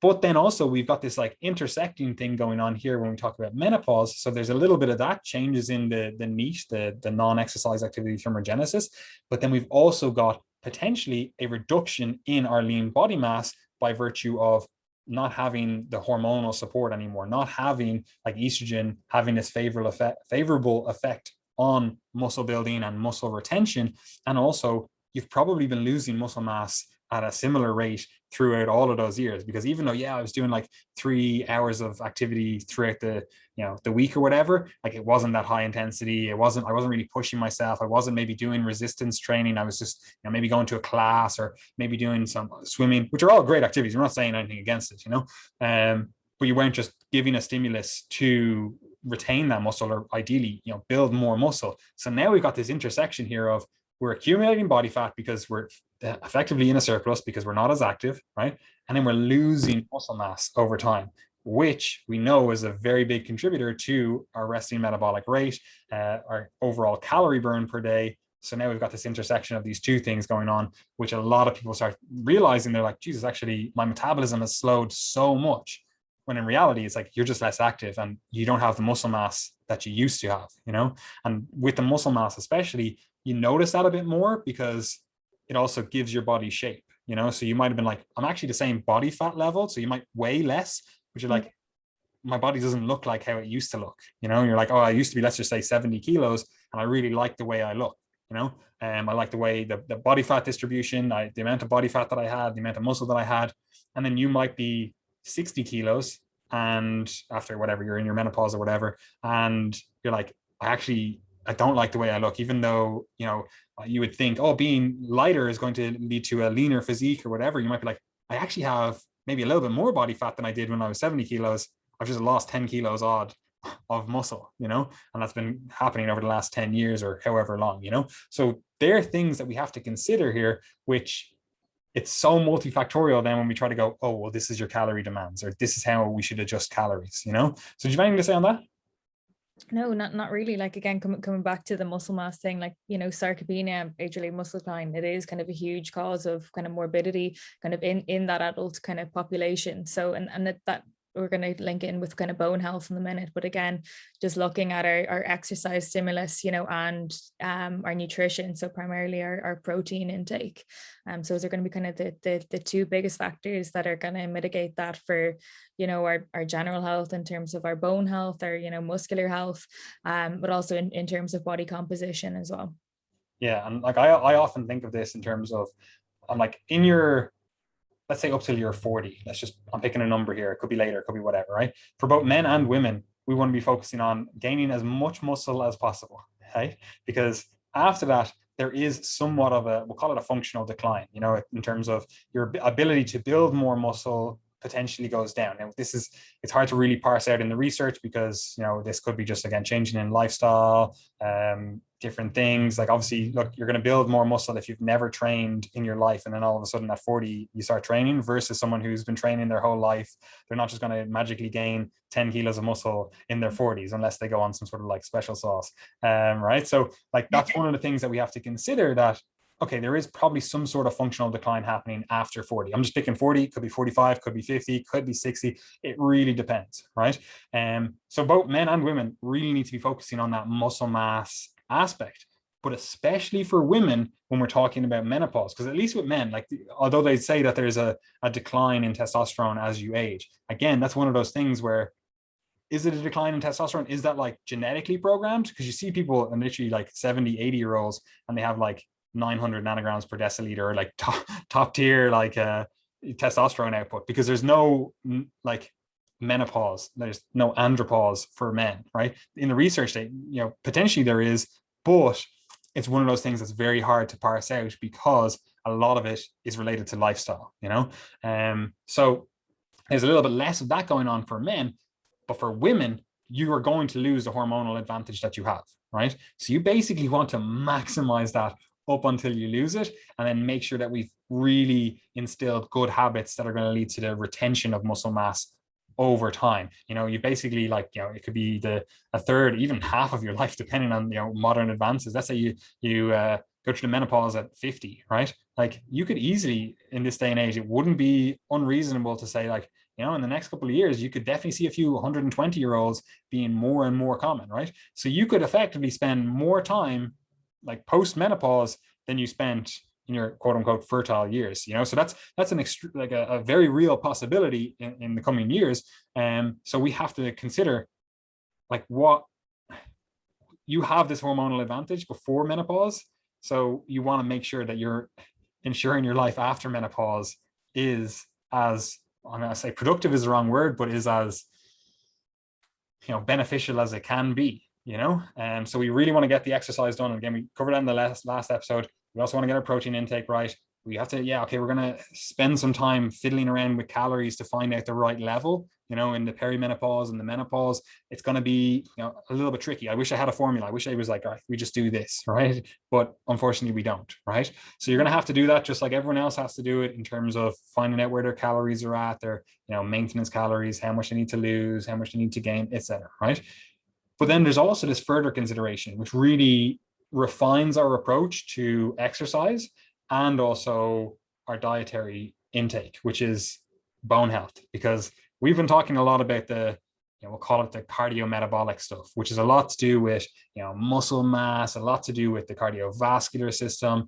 But then also we've got this like intersecting thing going on here when we talk about menopause. So there's a little bit of that changes in the NEAT, the non-exercise activity thermogenesis. But then we've also got potentially a reduction in our lean body mass by virtue of not having the hormonal support anymore, not having like estrogen having this favorable effect on muscle building and muscle retention. And also you've probably been losing muscle mass at a similar rate throughout all of those years, because even though I was doing like 3 hours of activity throughout the the week or whatever, like it wasn't that high intensity, I wasn't really pushing myself, I wasn't maybe doing resistance training, I was just maybe going to a class or maybe doing some swimming, which are all great activities, we're not saying anything against it, but you weren't just giving a stimulus to retain that muscle or ideally build more muscle. So now we've got this intersection here of we're accumulating body fat because we're effectively in a surplus because we're not as active, right? And then we're losing muscle mass over time, which we know is a very big contributor to our resting metabolic rate, our overall calorie burn per day. So now we've got this intersection of these two things going on, which a lot of people start realizing. They're like, Jesus, actually, my metabolism has slowed so much. When in reality, it's like you're just less active and you don't have the muscle mass that you used to have, And with the muscle mass, especially, you notice that a bit more because it also gives your body shape, So you might have been like, I'm actually the same body fat level. So you might weigh less, but you're like, my body doesn't look like how it used to look, You're like, oh, I used to be, let's just say 70 kilos. And I really like the way I look, I like the way the body fat distribution, the amount of body fat that I had, the amount of muscle that I had. And then you might be 60 kilos and after whatever, you're in your menopause or whatever. And you're like, I don't like the way I look, even though, you would think, oh, being lighter is going to lead to a leaner physique or whatever. You might be like, I actually have maybe a little bit more body fat than I did when I was 70 kilos. I've just lost 10 kilos odd of muscle, and that's been happening over the last 10 years or however long, So there are things that we have to consider here, which it's so multifactorial then when we try to go, oh, well, this is your calorie demands, or this is how we should adjust calories, So do you have anything to say on that? No, not really. Like again, coming back to the muscle mass thing, like sarcopenia, age-related muscle decline, it is kind of a huge cause of kind of morbidity, kind of in that adult kind of population. So and that we're going to link in with kind of bone health in a minute, but again, just looking at our exercise stimulus, and our nutrition, so primarily our protein intake. So those are going to be kind of the two biggest factors that are going to mitigate that for our general health in terms of our bone health, our muscular health, but also in terms of body composition as well. Yeah, and like I often think of this in terms of, I'm like, in your, let's say up till you're 40, I'm picking a number here, it could be later, it could be whatever, right? For both men and women, we want to be focusing on gaining as much muscle as possible, right? Because after that, there is somewhat of we'll call it a functional decline, in terms of your ability to build more muscle potentially goes down. Now, it's hard to really parse out in the research because, this could be just, again, changing in lifestyle, different things. Like, obviously, look, you're going to build more muscle if you've never trained in your life, and then all of a sudden at 40 you start training, versus someone who's been training their whole life. They're not just going to magically gain 10 kilos of muscle in their 40s unless they go on some sort of like special sauce, right? So like, that's one of the things that we have to consider, that okay, there is probably some sort of functional decline happening after 40. I'm just picking 40, could be 45, could be 50, could be 60. It really depends, right? So both men and women really need to be focusing on that muscle mass aspect, but especially for women when we're talking about menopause, because at least with men, like, although they say that there's a decline in testosterone as you age, again, that's one of those things where, is it a decline in testosterone? Is that like genetically programmed? Because you see people, and literally like 70, 80-year-olds, and they have like 900 nanograms per deciliter, or like top tier like testosterone output, because there's no like menopause, there's no andropause for men, right? In the research, potentially there is, but it's one of those things that's very hard to parse out because a lot of it is related to lifestyle, so there's a little bit less of that going on for men, but for women, you are going to lose the hormonal advantage that you have, right? So you basically want to maximize that up until you lose it, and then make sure that we've really instilled good habits that are going to lead to the retention of muscle mass over time. You basically, like, it could be a third, even half of your life, depending on modern advances. Let's say you go through the menopause at 50, right? Like, you could easily, in this day and age, it wouldn't be unreasonable to say, like, in the next couple of years, you could definitely see a few 120-year-olds being more and more common, right? So you could effectively spend more time like post-menopause than you spent in your quote unquote fertile years, so that's a very real possibility in the coming years. So we have to consider, like, what you have this hormonal advantage before menopause, so you want to make sure that you're ensuring your life after menopause is as, I'm going to say productive is the wrong word, but is as beneficial as it can be. So we really want to get the exercise done. And again, we covered that in the last episode. We also want to get our protein intake right. We have to, we're going to spend some time fiddling around with calories to find out the right level. In the perimenopause and the menopause, it's going to be, a little bit tricky. I wish I had a formula. I wish I was like, all right, we just do this, right? But unfortunately, we don't, right? So you're going to have to do that just like everyone else has to do it, in terms of finding out where their calories are at, their, maintenance calories, how much they need to lose, how much they need to gain, etc., right? But then there's also this further consideration, which really refines our approach to exercise and also our dietary intake, which is bone health. Because we've been talking a lot about we'll call it the cardiometabolic stuff, which is a lot to do with, muscle mass, a lot to do with the cardiovascular system.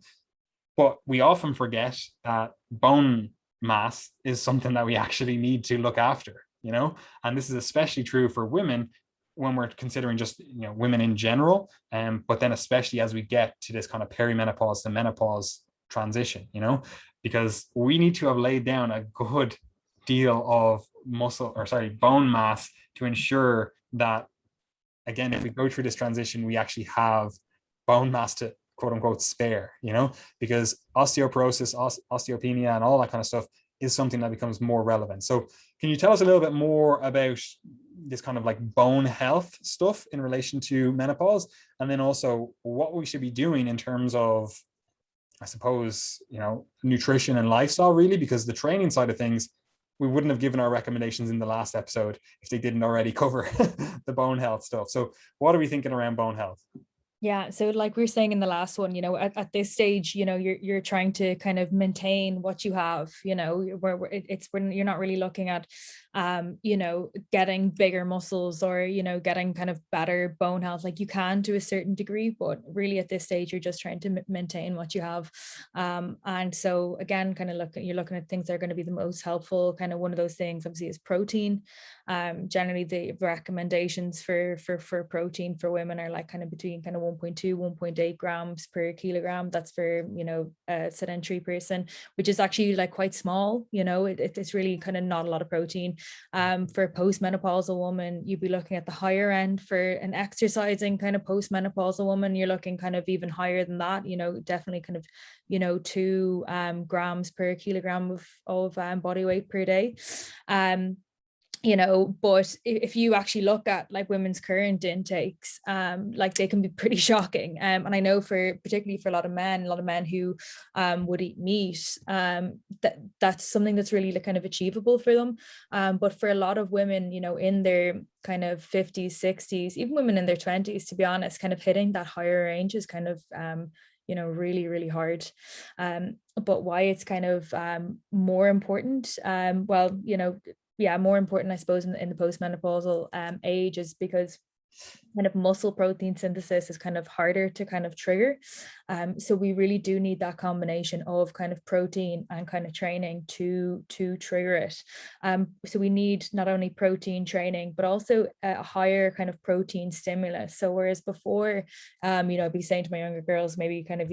But we often forget that bone mass is something that we actually need to look after, and this is especially true for women when we're considering just women in general, but then especially as we get to this kind of perimenopause to menopause transition, because we need to have laid down a good deal of bone mass to ensure that, again, if we go through this transition, we actually have bone mass to quote unquote spare, because osteoporosis, osteopenia, and all that kind of stuff is something that becomes more relevant. So can you tell us a little bit more about this kind of like bone health stuff in relation to menopause, and then also what we should be doing in terms of, I suppose, nutrition and lifestyle, really? Because the training side of things, we wouldn't have given our recommendations in the last episode if they didn't already cover the bone health stuff. So what are we thinking around bone health? Yeah. So like we were saying in the last one, at this stage, you're trying to kind of maintain what you have, where it's when you're not really looking at, getting bigger muscles or, getting kind of better bone health. Like, you can to a certain degree, but really at this stage, you're just trying to maintain what you have. And so again, kind of you're looking at things that are going to be the most helpful. Kind of one of those things obviously is protein. Generally the recommendations for protein for women are like kind of between kind of 1.2, 1.8 grams per kilogram. That's for, a sedentary person, which is actually like quite small. It's really kind of not a lot of protein. For a postmenopausal woman, you'd be looking at the higher end. For an exercising kind of postmenopausal woman, you're looking kind of even higher than that, definitely kind of, 2 grams per kilogram of body weight per day. But if you actually look at like women's current intakes, like they can be pretty shocking. And I know particularly for a lot of men who would eat meat, that's something that's really kind of achievable for them. But for a lot of women, in their kind of 50s, 60s, even women in their 20s, to be honest, kind of hitting that higher range is kind of really, really hard. But why it's kind of more important, more important, I suppose, in the postmenopausal age, is because kind of muscle protein synthesis is kind of harder to kind of trigger. So we really do need that combination of kind of protein and kind of training to trigger it. So we need not only protein training, but also a higher kind of protein stimulus. So whereas before, I'd be saying to my younger girls, maybe kind of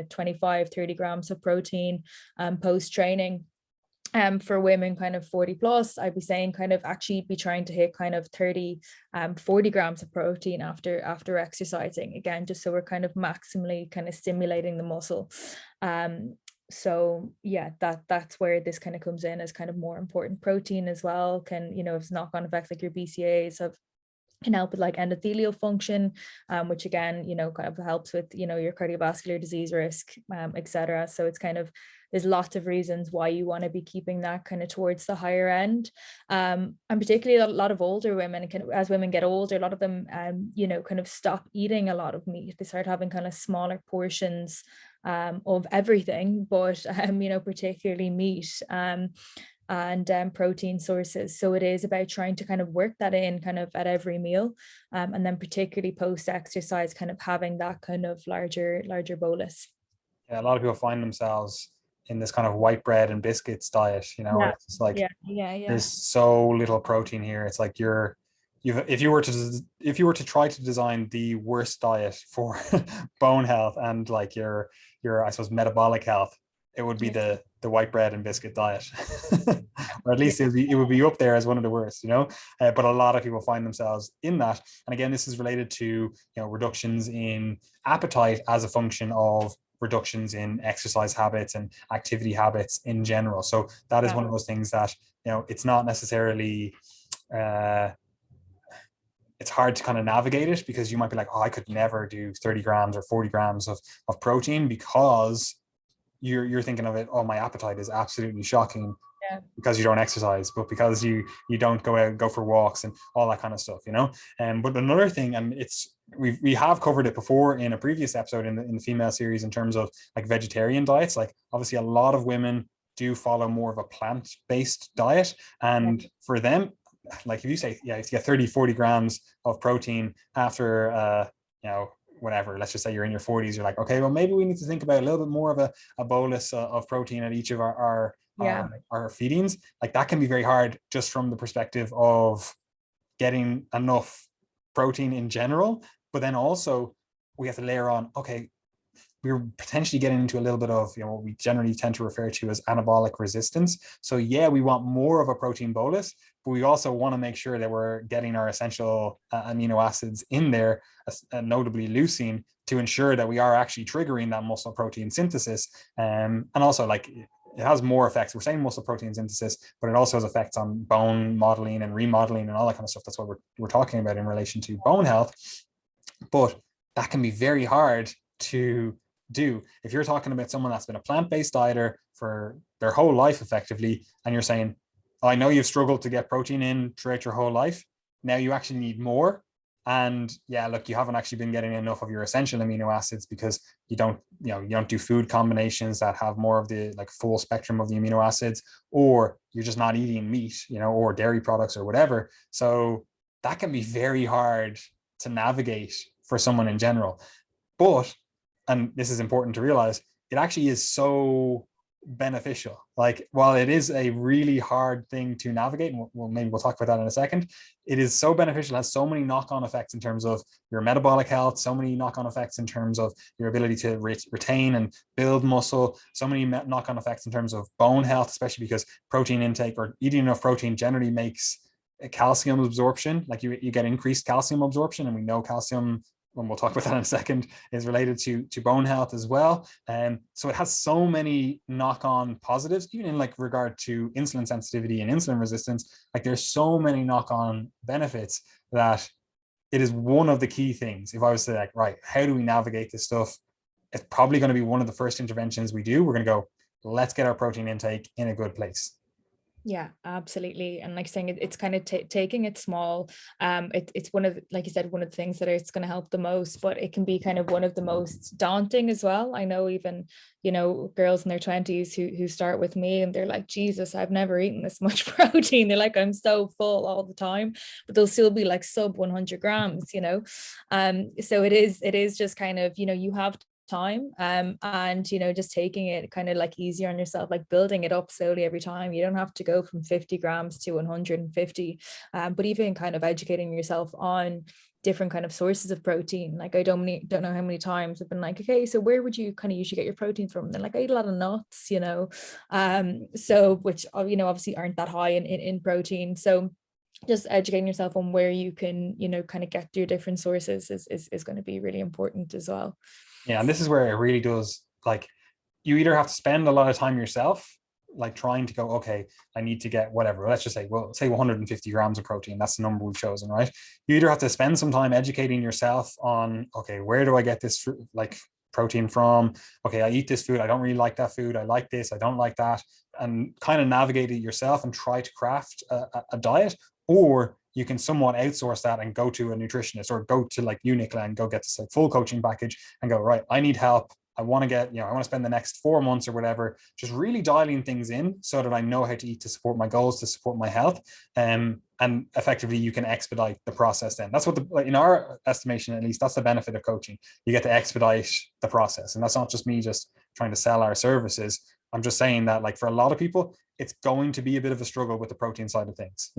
25, 30 grams of protein post training. For women kind of 40 plus, I'd be saying kind of actually be trying to hit kind of 30, 40 grams of protein after exercising, again, just so we're kind of maximally kind of stimulating the muscle. So yeah, that's where this kind of comes in as kind of more important. Protein as well can, it's knock-on effects like your BCAAs can help with like endothelial function, which again, kind of helps with, your cardiovascular disease risk, etc. So it's kind of, there's lots of reasons why you want to be keeping that kind of towards the higher end. And particularly a lot of older women, as women get older, a lot of them, kind of stop eating a lot of meat. They start having kind of smaller portions of everything, but, particularly meat. And protein sources. So it is about trying to kind of work that in kind of at every meal. And then particularly post-exercise, kind of having that kind of larger bolus. Yeah, a lot of people find themselves in this kind of white bread and biscuits diet, Yeah. it's like Yeah. there's so little protein here. It's like if you were to try to design the worst diet for bone health and like your I suppose metabolic health, it would be the white bread and biscuit diet. Or at least it would be up there as one of the worst, but a lot of people find themselves in that. And again, this is related to reductions in appetite as a function of reductions in exercise habits and activity habits in general. So that is one of those things that it's not necessarily it's hard to kind of navigate it, because you might be like, oh, I could never do 30 grams or 40 grams of protein, because you're thinking of it, oh, my appetite is absolutely shocking, because you don't exercise, but because you don't go out and go for walks and all that kind of stuff, but another thing, and we have covered it before in a previous episode in the female series, in terms of like vegetarian diets. Like obviously a lot of women do follow more of a plant-based diet, and for them, like if you say, if you get 30, 40 grams of protein after whatever, let's just say you're in your 40s, you're like, okay, well, maybe we need to think about a little bit more of a bolus of protein at each of our feedings. Like that can be very hard, just from the perspective of getting enough protein in general. But then also we have to layer on, okay, we're potentially getting into a little bit of what we generally tend to refer to as anabolic resistance. So we want more of a protein bolus, but we also want to make sure that we're getting our essential amino acids in there, notably leucine, to ensure that we are actually triggering that muscle protein synthesis. And also, like, it has more effects. We're saying muscle protein synthesis, but it also has effects on bone modeling and remodeling and all that kind of stuff. That's what we're talking about in relation to bone health. But that can be very hard to do if you're talking about someone that's been a plant-based dieter for their whole life effectively, and you're saying, I know you've struggled to get protein in throughout your whole life, now you actually need more. And look, you haven't actually been getting enough of your essential amino acids, because you don't do food combinations that have more of the like full spectrum of the amino acids, or you're just not eating meat, or dairy products or whatever. So that can be very hard to navigate for someone in general. But, and this is important to realize, it actually is so beneficial. Like, while it is a really hard thing to navigate, and maybe we'll talk about that in a second, it is so beneficial, it has so many knock-on effects in terms of your metabolic health, so many knock-on effects in terms of your ability to retain and build muscle, so many knock-on effects in terms of bone health, especially because protein intake or eating enough protein generally makes calcium absorption, like you get increased calcium absorption, and we know calcium, and we'll talk about that in a second, is related to bone health as well. So it has so many knock-on positives, even in like regard to insulin sensitivity and insulin resistance. Like, there's so many knock-on benefits that it is one of the key things. If I was to like, right, how do we navigate this stuff? It's probably going to be one of the first interventions we do. We're going to go, let's get our protein intake in a good place. Yeah, absolutely. And like saying it's kind of taking it small. It's one of, like you said, one of the things that it's going to help the most, but it can be kind of one of the most daunting as well. I know even, girls in their 20s who start with me and they're like, Jesus, I've never eaten this much protein. They're like, I'm so full all the time, but they'll still be like sub 100 grams. So it is just kind of, you have time, and just taking it kind of like easier on yourself, like building it up slowly every time. You don't have to go from 50 grams to 150, but even kind of educating yourself on different kind of sources of protein. Like, I don't know how many times I've been like, okay, so where would you kind of usually get your protein from? And they're like, I eat a lot of nuts, so which obviously aren't that high in protein. So just educating yourself on where you can kind of get your different sources is going to be really important as well. Yeah, and this is where it really does, like, you either have to spend a lot of time yourself, like trying to go, okay, I need to get whatever, let's just say, well, say 150 grams of protein, that's the number we've chosen, right? You either have to spend some time educating yourself on, okay, where do I get this like protein from? Okay, I eat this food, I don't really like that food, I like this, I don't like that, and kind of navigate it yourself and try to craft a diet. Or you can somewhat outsource that and go to a nutritionist, or go to like Uniqlo and go get this like full coaching package and go, right, I need help. I want to get, I want to spend the next 4 months or whatever, just really dialing things in so that I know how to eat to support my goals, to support my health. And effectively you can expedite the process then. That's what in our estimation, at least, that's the benefit of coaching. You get to expedite the process. And that's not just me just trying to sell our services. I'm just saying that, like, for a lot of people, it's going to be a bit of a struggle with the protein side of things.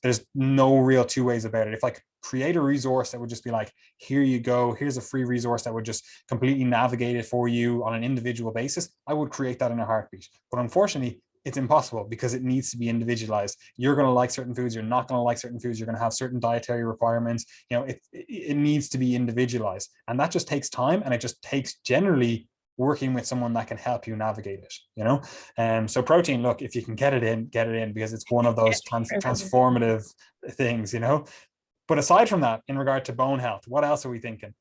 There's no real two ways about it. If I could create a resource that would just be like, here you go, here's a free resource that would just completely navigate it for you on an individual basis, I would create that in a heartbeat. But unfortunately, it's impossible, because it needs to be individualized. You're going to like certain foods, you're not going to like certain foods, you're going to have certain dietary requirements. It needs to be individualized, and that just takes time, and it just takes generally working with someone that can help you navigate it. So protein, look, if you can get it in, because it's one of those transformative things. But aside from that, in regard to bone health, what else are we thinking?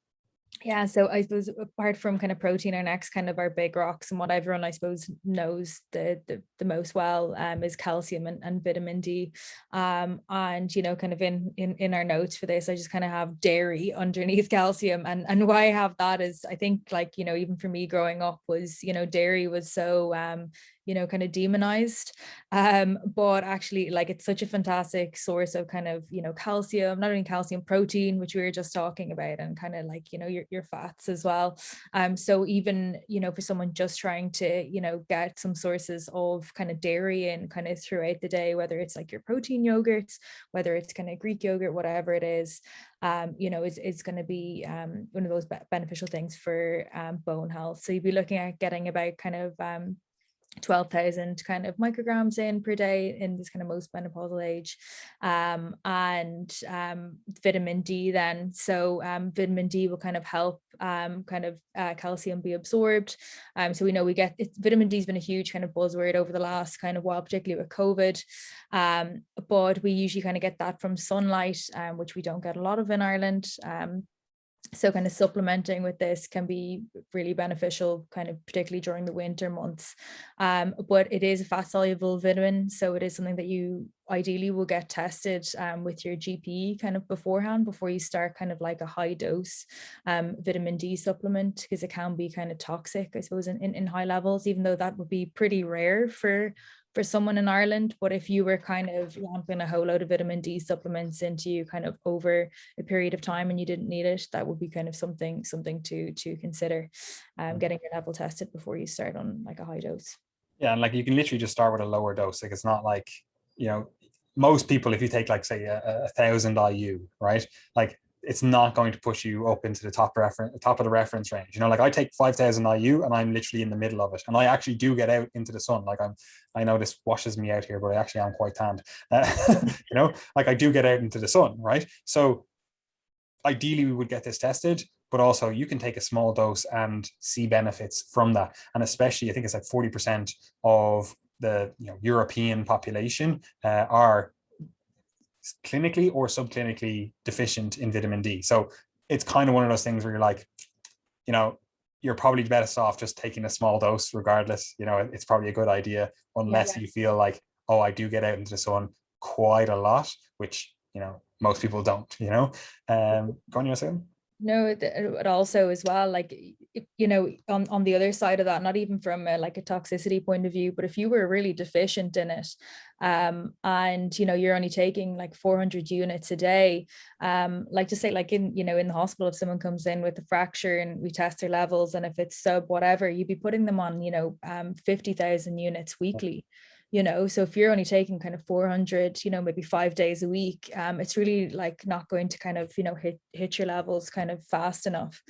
Yeah, so I suppose apart from kind of protein, our next kind of our big rocks, and what everyone I suppose knows the most well is calcium and vitamin D. And kind of in our notes for this, I just kind of have dairy underneath calcium. And why I have that is, I think, like, even for me growing up was, dairy was so kind of demonized, but actually, like, it's such a fantastic source of kind of calcium, not only calcium, protein, which we were just talking about, and kind of like your fats as well. So even for someone just trying to get some sources of kind of dairy in kind of throughout the day, whether it's like your protein yogurts, whether it's kind of Greek yogurt, whatever it is, it's going to be one of those beneficial things for bone health. So you'd be looking at getting about kind of 12,000 kind of micrograms in per day in this kind of most menopausal age, and vitamin D then. So vitamin D will kind of help calcium be absorbed. So we know vitamin D has been a huge kind of buzzword over the last kind of while, particularly with COVID, but we usually kind of get that from sunlight, which we don't get a lot of in Ireland. So kind of supplementing with this can be really beneficial, kind of particularly during the winter months. But it is a fat soluble vitamin, so it is something that you ideally will get tested with your GP kind of beforehand, before you start kind of like a high dose vitamin D supplement, because it can be kind of toxic, I suppose, in high levels, even though that would be pretty rare for someone in Ireland. But if you were kind of lumping a whole load of vitamin D supplements into you kind of over a period of time and you didn't need it, that would be kind of something to consider, getting your level tested before you start on like a high dose. Yeah, and like you can literally just start with a lower dose. Like it's not like, you know, most people, if you take like say a thousand IU, right? Like it's not going to push you up into the top of the reference range. You know, like I take 5,000 IU and I'm literally in the middle of it. And I actually do get out into the sun. Like I know this washes me out here, but I actually am quite tanned. You know, like I do get out into the sun, right? So ideally we would get this tested, but also you can take a small dose and see benefits from that. And especially I think it's like 40% of the European population are clinically or subclinically deficient in vitamin D. So it's kind of one of those things where you're like, you know, you're probably best off just taking a small dose regardless. You know, it's probably a good idea unless you feel like, oh, I do get out into the sun quite a lot, which, most people don't, go on, you're saying? No, it also as well, like, on the other side of that, not even from like a toxicity point of view, but if you were really deficient in it, and you're only taking like 400 units a day, like to say, like in the hospital, if someone comes in with a fracture and we test their levels, and if it's sub whatever, you'd be putting them on 50,000 units weekly. So if you're only taking kind of 400, maybe 5 days a week, it's really like not going to kind of hit your levels kind of fast enough.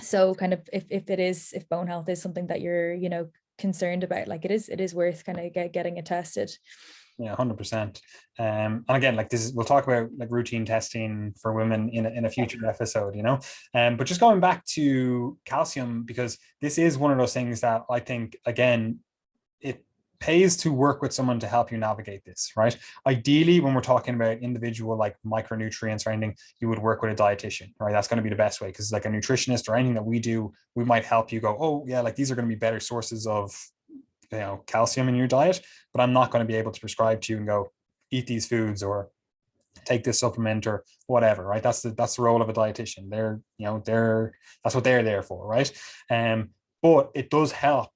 So kind of if bone health is something that you're concerned about, like it is worth kind of getting it tested. Yeah, 100%. And again, like we'll talk about like routine testing for women in a future episode, but just going back to calcium, because this is one of those things that I think, again, it pays to work with someone to help you navigate this, right? Ideally, when we're talking about individual like micronutrients or anything, you would work with a dietitian, right? That's going to be the best way, because like a nutritionist or anything that we do, we might help you go, oh yeah, like these are going to be better sources of calcium in your diet, but I'm not going to be able to prescribe to you and go eat these foods or take this supplement or whatever, right? That's the role of a dietitian. That's what they're there for, right? But it does help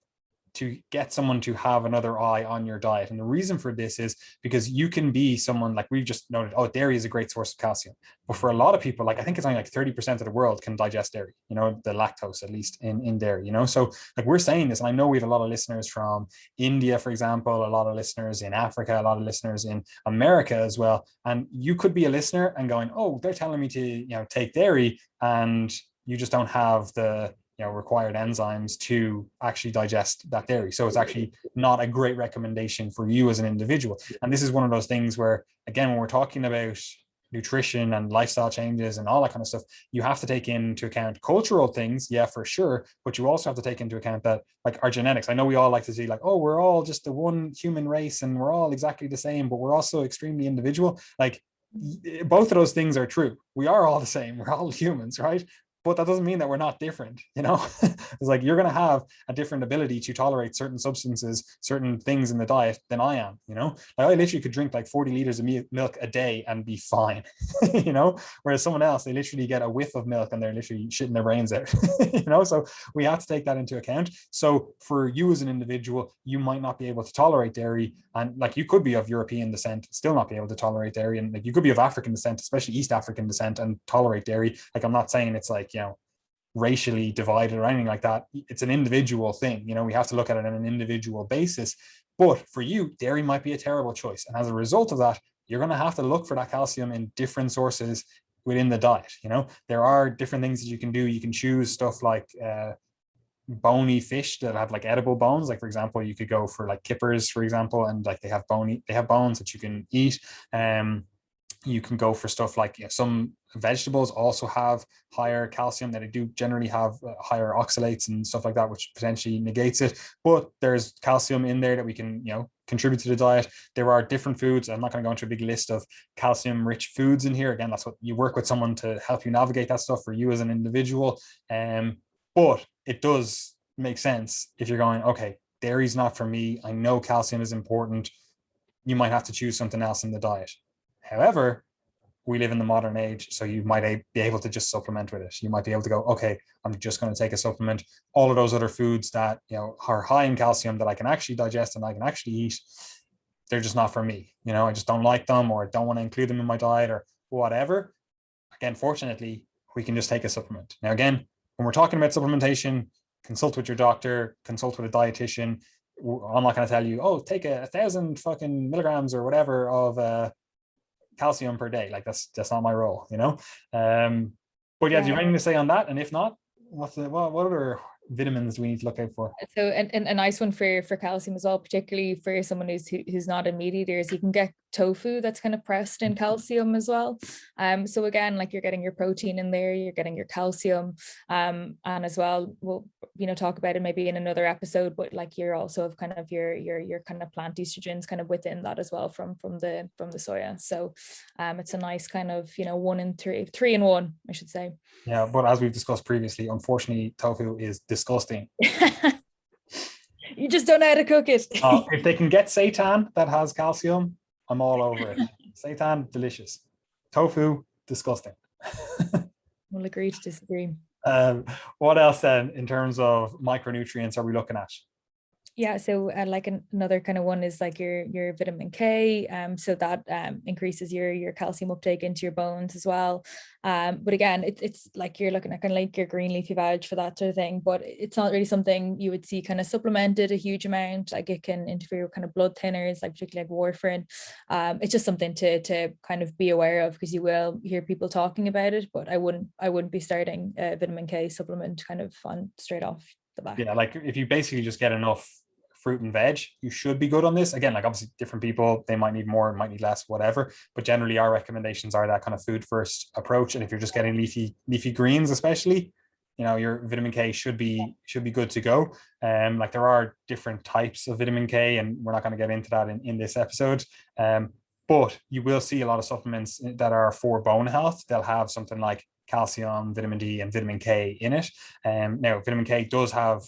to get someone to have another eye on your diet. And the reason for this is because you can be someone like we've just noted, oh, dairy is a great source of calcium. But for a lot of people, like I think it's only like 30% of the world can digest dairy, the lactose, at least in dairy, So like we're saying this, and I know we have a lot of listeners from India, for example, a lot of listeners in Africa, a lot of listeners in America as well. And you could be a listener and going, oh, they're telling me to, take dairy, and you just don't have the required enzymes to actually digest that dairy. So it's actually not a great recommendation for you as an individual. And this is one of those things where, again, when we're talking about nutrition and lifestyle changes and all that kind of stuff, you have to take into account cultural things, yeah, for sure, but you also have to take into account that like our genetics. I know we all like to see like, oh, we're all just the one human race and we're all exactly the same, but we're also extremely individual. Like both of those things are true. We are all the same. We're all humans, right? But that doesn't mean that we're not different. It's like you're going to have a different ability to tolerate certain substances, certain things in the diet than I am. Like I literally could drink like 40 liters of milk a day and be fine. Whereas someone else, they literally get a whiff of milk and they're literally shitting their brains out. So we have to take that into account. So for you as an individual, you might not be able to tolerate dairy, and like you could be of European descent, still not be able to tolerate dairy, and like you could be of African descent, especially East African descent, and tolerate dairy. Like I'm not saying it's like racially divided or anything like that. It's an individual thing. We have to look at it on an individual basis. But for you, dairy might be a terrible choice, and as a result of that, you're going to have to look for that calcium in different sources within the diet. There are different things that you can do. You can choose stuff like bony fish that have like edible bones. Like for example, you could go for like kippers, for example, and like they have bones that you can eat. You can go for stuff like some vegetables also have higher calcium, that they do generally have higher oxalates and stuff like that, which potentially negates it. But there's calcium in there that we can contribute to the diet. There are different foods. I'm not going to go into a big list of calcium rich foods in here. Again, that's what you work with someone to help you navigate that stuff for you as an individual. But it does make sense if you're going, okay, dairy's not for me. I know calcium is important. You might have to choose something else in the diet. However, we live in the modern age, so you might be able to just supplement with it. You might be able to go, okay, I'm just going to take a supplement. All of those other foods that are high in calcium that I can actually digest and I can actually eat, they're just not for me. I just don't like them, or I don't want to include them in my diet or whatever. Again, fortunately, we can just take a supplement. Now, again, when we're talking about supplementation, consult with your doctor, consult with a dietitian. I'm not going to tell you, oh, take 1,000 fucking milligrams or whatever of calcium per day. Like that's not my role, you know. But yeah, do you have anything to say on that? And if not, what other vitamins do we need to look out for? So and a nice one for calcium as well, particularly for someone who's not a meat eater, is you can get tofu that's kind of pressed in calcium as well. So again, like you're getting your protein in there, you're getting your calcium, and as well, we'll talk about it maybe in another episode, but like you're also have kind of your kind of plant estrogens kind of within that as well from the soya. So it's a nice kind of 1 in 3 in 1, I should say. Yeah, but as we've discussed previously, unfortunately, tofu is disgusting. You just don't know how to cook it. If they can get seitan that has calcium, I'm all over it. Seitan, delicious. Tofu, disgusting. We'll agree to disagree. What else then in terms of micronutrients are we looking at? Yeah, so like another kind of one is like your vitamin K, so that increases your calcium uptake into your bones as well. But again, it's like you're looking at kind of like your green leafy veg for that sort of thing, but it's not really something you would see kind of supplemented a huge amount. Like it can interfere with kind of blood thinners, like particularly like warfarin. It's just something to kind of be aware of, because you will hear people talking about it, but I wouldn't be starting a vitamin K supplement kind of on straight off the back. Yeah, like if you basically just get enough fruit and veg, you should be good on this. Again, like obviously different people, they might need more, might need less, whatever, but generally our recommendations are that kind of food first approach. And if you're just getting leafy greens especially, your vitamin K should be good to go. Like there are different types of vitamin K, and we're not going to get into that in this episode, but you will see a lot of supplements that are for bone health. They'll have something like calcium, vitamin D, and vitamin K in it. Now vitamin K does have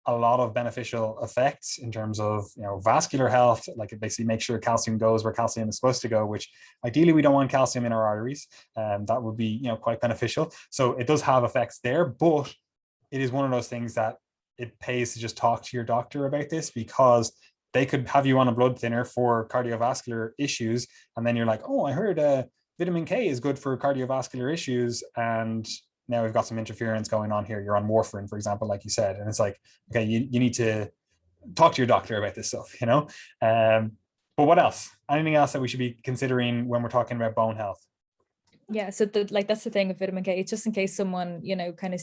a lot of beneficial effects in terms of vascular health. Like it basically makes sure calcium goes where calcium is supposed to go, which ideally we don't want calcium in our arteries. That would be quite beneficial. So it does have effects there, but it is one of those things that it pays to just talk to your doctor about this, because they could have you on a blood thinner for cardiovascular issues, and then you're like, oh, I heard vitamin K is good for cardiovascular issues, and now we've got some interference going on here. You're on warfarin, for example, like you said. And it's like, okay, you need to talk to your doctor about this stuff, But what else? Anything else that we should be considering when we're talking about bone health? Yeah, so that's the thing with vitamin K. It's just in case someone kind of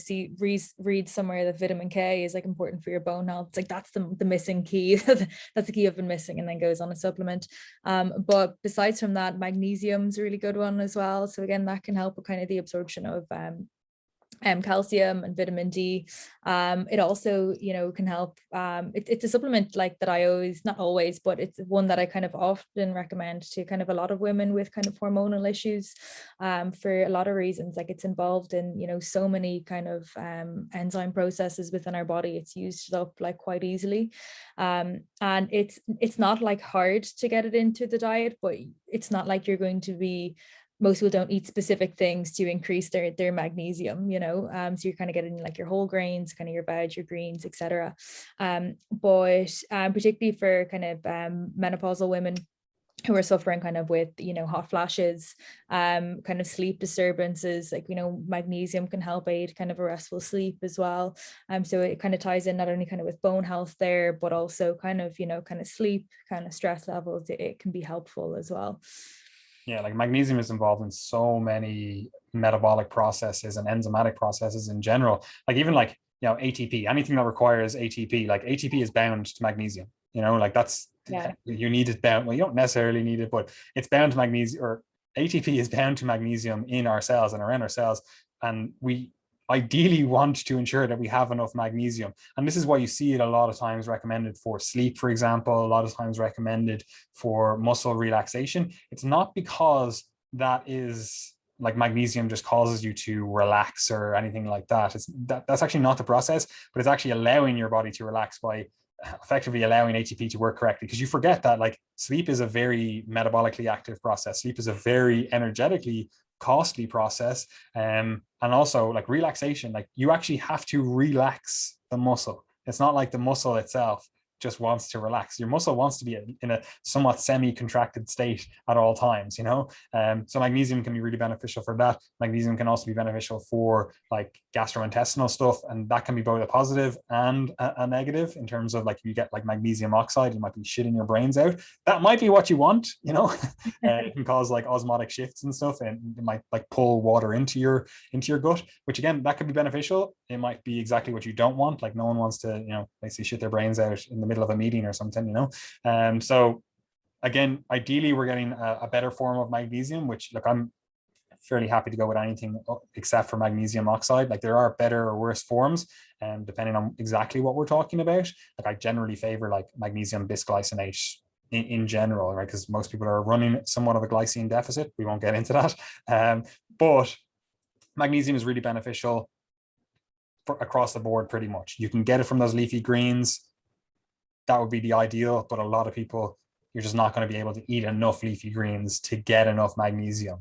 read somewhere that vitamin K is like important for your bone health. It's like that's the missing key. That's the key I've been missing, and then goes on a supplement. But besides from that, magnesium's a really good one as well. So again, that can help with kind of the absorption of calcium and vitamin D. It also, can help. It's a supplement like that I always, not always, but it's one that I kind of often recommend to kind of a lot of women with kind of hormonal issues, for a lot of reasons. Like it's involved in, so many kind of enzyme processes within our body. It's used up like quite easily. And it's not like hard to get it into the diet, but it's not like you're going to be, most people don't eat specific things to increase their magnesium, so you're kind of getting like your whole grains, kind of your veg, your greens, etc. But particularly for kind of menopausal women who are suffering kind of with hot flashes, kind of sleep disturbances, like magnesium can help aid kind of a restful sleep as well. So it kind of ties in not only kind of with bone health there, but also kind of kind of sleep, kind of stress levels. It can be helpful as well. Yeah, like magnesium is involved in so many metabolic processes and enzymatic processes in general. Like even like, ATP, anything that requires ATP, like ATP is bound to magnesium, like that's, you need it bound. Well, you don't necessarily need it, but it's bound to magnesium, or ATP is bound to magnesium in our cells and around our cells. And we ideally want to ensure that we have enough magnesium. And this is why you see it a lot of times recommended for sleep, for example, a lot of times recommended for muscle relaxation. It's not because that is like magnesium just causes you to relax or anything like that. That's actually not the process, but it's actually allowing your body to relax by effectively allowing ATP to work correctly. Because you forget that like sleep is a very metabolically active process. Sleep is a very energetically costly process. And also like relaxation, like you actually have to relax the muscle. It's not like the muscle itself just wants to relax. Your muscle wants to be in a somewhat semi-contracted state at all times, so magnesium can be really beneficial for that. Magnesium can also be beneficial for like gastrointestinal stuff, and that can be both a positive and a negative in terms of like you get like magnesium oxide, you might be shitting your brains out. That might be what you want, it can cause like osmotic shifts and stuff, and it might like pull water into your gut, which again, that could be beneficial. It might be exactly what you don't want. Like no one wants to, basically shit their brains out in the middle of a meeting or something, so again, ideally we're getting a better form of magnesium, which look, I'm fairly happy to go with anything except for magnesium oxide. Like there are better or worse forms, and depending on exactly what we're talking about. Like I generally favor like magnesium bisglycinate in general, right? Because most people are running somewhat of a glycine deficit. We won't get into that, but magnesium is really beneficial across the board. Pretty much, you can get it from those leafy greens. That would be the ideal, but a lot of people, you're just not going to be able to eat enough leafy greens to get enough magnesium,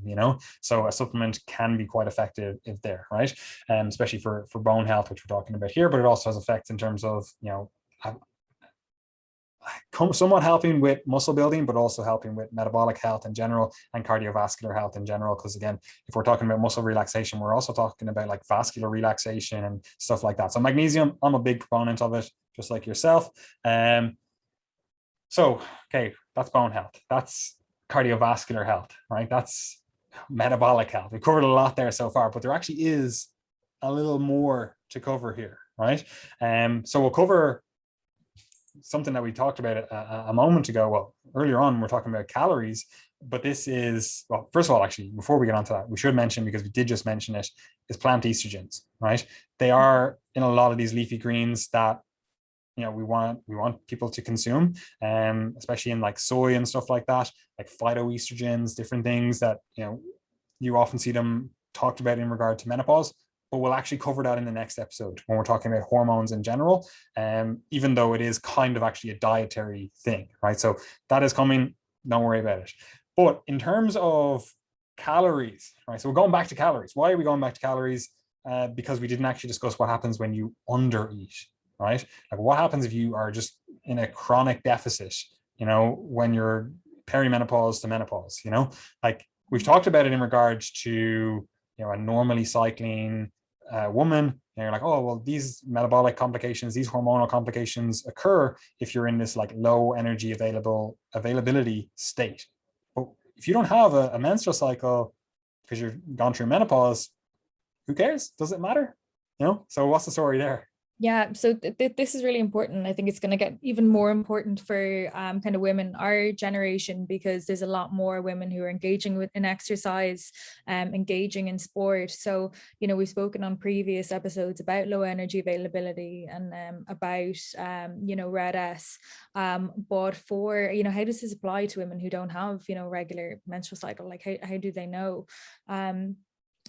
so a supplement can be quite effective if there, right? Especially for bone health, which we're talking about here, but it also has effects in terms of somewhat helping with muscle building, but also helping with metabolic health in general and cardiovascular health in general. Because again, if we're talking about muscle relaxation, we're also talking about like vascular relaxation and stuff like that. So magnesium, I'm a big proponent of it, just like yourself. So, okay, that's bone health. That's cardiovascular health, right? That's metabolic health. We've covered a lot there so far, but there actually is a little more to cover here, right? So we'll cover something that we talked about a moment ago. Well, earlier on, we're talking about calories, but this is, well, first of all, actually, before we get onto that, we should mention, because we did just mention it, is plant estrogens, right? They are in a lot of these leafy greens that we want people to consume, especially in like soy and stuff like that, like phytoestrogens, different things that you often see them talked about in regard to menopause. But we'll actually cover that in the next episode when we're talking about hormones in general, even though it is kind of actually a dietary thing, right? So that is coming, don't worry about it. But in terms of calories, right? So we're going back to calories. Why are we going back to calories? Because we didn't actually discuss what happens when you undereat, right? Like what happens if you are just in a chronic deficit, when you're perimenopause to menopause, like we've talked about it in regards to, a normally cycling woman, and you're like, oh, well, these metabolic complications, these hormonal complications occur if you're in this like low energy availability state. But if you don't have a menstrual cycle because you're gone through menopause, who cares? Does it matter? So what's the story there? Yeah, so this is really important. I think it's going to get even more important for kind of women, our generation, because there's a lot more women who are engaging in exercise, engaging in sport. So, we've spoken on previous episodes about low energy availability and about, red S. But for, how does this apply to women who don't have, regular menstrual cycle? Like, how do they know?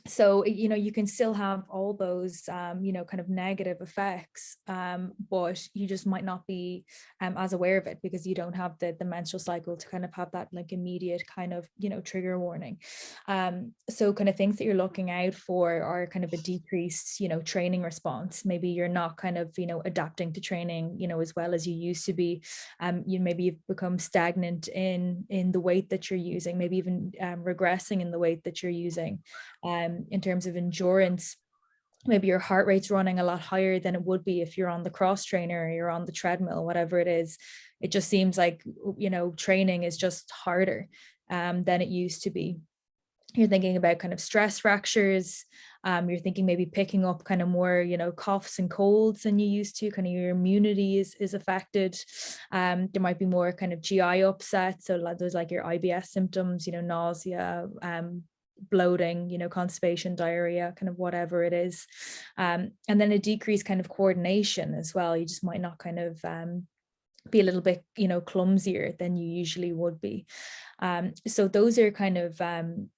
So, you can still have all those, kind of negative effects, but you just might not be as aware of it because you don't have the menstrual cycle to kind of have that like immediate kind of, trigger warning. So kind of things that you're looking out for are kind of a decreased, training response. Maybe you're not kind of, adapting to training, as well as you used to be. Maybe you've become stagnant in the weight that you're using, maybe even regressing in the weight that you're using. In terms of endurance, maybe your heart rate's running a lot higher than it would be if you're on the cross trainer or you're on the treadmill, whatever it is. It just seems like, training is just harder than it used to be. You're thinking about kind of stress fractures. You're thinking maybe picking up kind of more, coughs and colds than you used to. Kind of your immunity is affected. There might be more kind of GI upset. So those like your IBS symptoms, nausea, bloating, constipation, diarrhea, kind of whatever it is. And then a decreased kind of coordination as well. You just might not kind of be a little bit, clumsier than you usually would be. So those are kind of, kind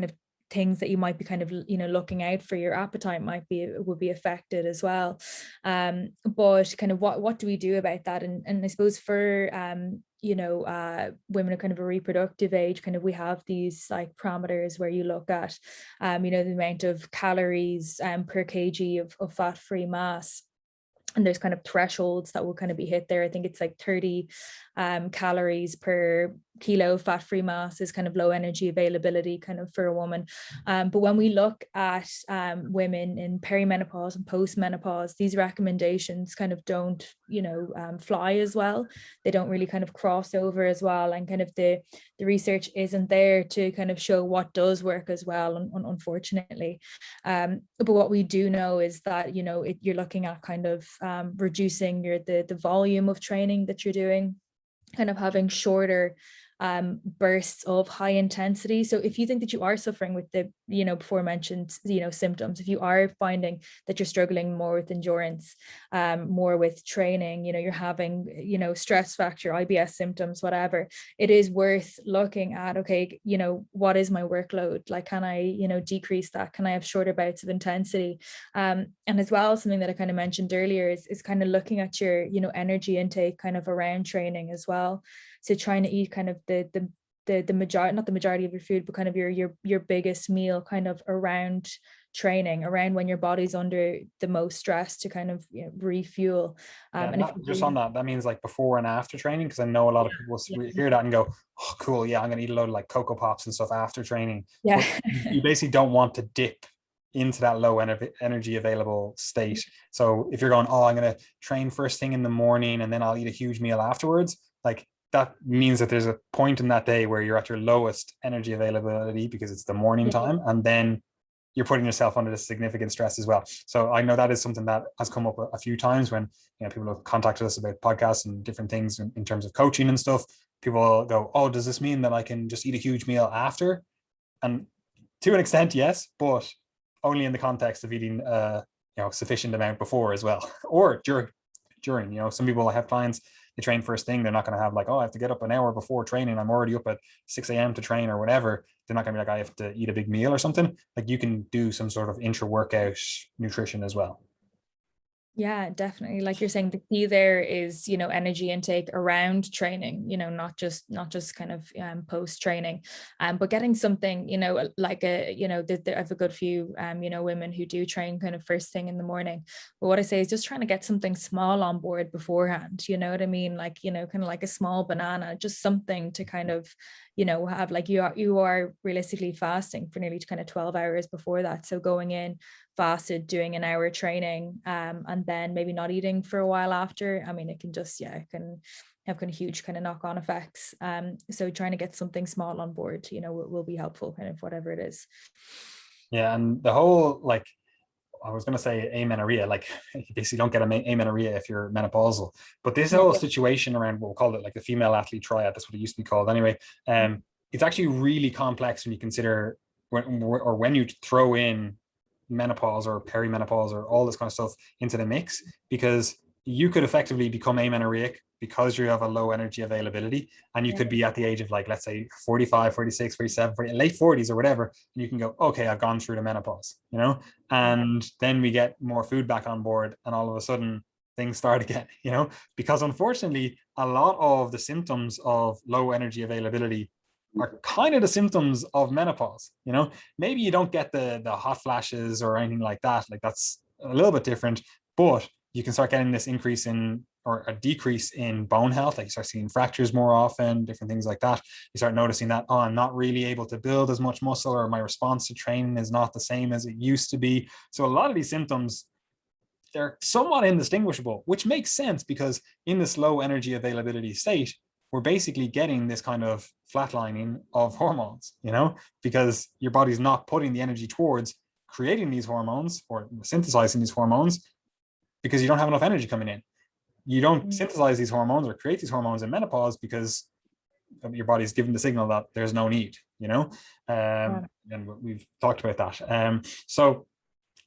of things that you might be kind of, looking out for. Your appetite would be affected as well. But kind of what do we do about that? And I suppose for, women are kind of a reproductive age, kind of we have these like parameters where you look at, the amount of calories per kg of fat-free mass. And there's kind of thresholds that will kind of be hit there. I think it's like 30 calories per kilo fat-free mass is kind of low energy availability kind of for a woman. But when we look at women in perimenopause and postmenopause, these recommendations kind of don't, fly as well. They don't really kind of cross over as well. And kind of the research isn't there to kind of show what does work as well, unfortunately. But what we do know is that, you're looking at kind of reducing the volume of training that you're doing, kind of having shorter bursts of high intensity. So if you think that you are suffering with the, before mentioned, symptoms, if you are finding that you're struggling more with endurance, more with training, you're having, stress factor, IBS symptoms, whatever, it is worth looking at, okay, what is my workload? Like, can I, decrease that? Can I have shorter bouts of intensity? And as well, something that I kind of mentioned earlier is kind of looking at your, energy intake kind of around training as well. So trying to eat kind of the majority, not the majority of your food, but kind of your biggest meal kind of around training, around when your body's under the most stress to kind of refuel. And if just on that means like before and after training, because I know a lot of people hear that and go, oh cool, yeah, I'm gonna eat a load of like Cocoa Pops and stuff after training. Yeah. But you basically don't want to dip into that low energy available state. So if you're going, oh, I'm going to train first thing in the morning and then I'll eat a huge meal afterwards, like that means that there's a point in that day where you're at your lowest energy availability because it's the morning time, and then you're putting yourself under this significant stress as well. So I know that is something that has come up a few times when people have contacted us about podcasts and different things in terms of coaching and stuff. People go, oh, does this mean that I can just eat a huge meal after? And to an extent, yes, but only in the context of eating sufficient amount before as well, or during. Some people, I have clients, they train first thing, they're not going to have like, oh, I have to get up an hour before training, I'm already up at 6 a.m. to train or whatever. They're not going to be like, I have to eat a big meal or something. Like you can do some sort of intra-workout nutrition as well. Yeah, definitely. Like you're saying, the key there is, energy intake around training, not just kind of post training, but getting something, like I have a good few, women who do train kind of first thing in the morning. But what I say is just trying to get something small on board beforehand, you know what I mean? Like, kind of like a small banana, just something to kind of, have, like you are realistically fasting for nearly kind of 12 hours before that. So going in fasted, doing an hour training, and then maybe not eating for a while after, I mean, it can just, it can have kind of huge kind of knock-on effects. So trying to get something small on board, will be helpful, kind of whatever it is. Yeah, and the whole, like, I was going to say amenorrhea, like you basically don't get amenorrhea if you're menopausal. But this whole situation around, we'll call it like the female athlete triad, that's what it used to be called anyway. It's actually really complex when you consider when you throw in menopause or perimenopause or all this kind of stuff into the mix, because you could effectively become amenorrheic because you have a low energy availability, and you could be at the age of, like, let's say 45, 46, 47, 40, late 40s or whatever, and you can go, okay, I've gone through the menopause, and then we get more food back on board and all of a sudden things start again, because unfortunately a lot of the symptoms of low energy availability are kind of the symptoms of menopause. Maybe you don't get the hot flashes or anything like that, like that's a little bit different, but you can start getting this increase in, or a decrease in, bone health. Like you start seeing fractures more often, different things like that. You start noticing that, oh, I'm not really able to build as much muscle, or my response to training is not the same as it used to be. So a lot of these symptoms, they're somewhat indistinguishable, which makes sense because in this low energy availability state, we're basically getting this kind of flatlining of hormones, because your body's not putting the energy towards creating these hormones or synthesizing these hormones, because you don't have enough energy coming in. You don't synthesize these hormones or create these hormones in menopause because your body's given the signal that there's no need, and we've talked about that. So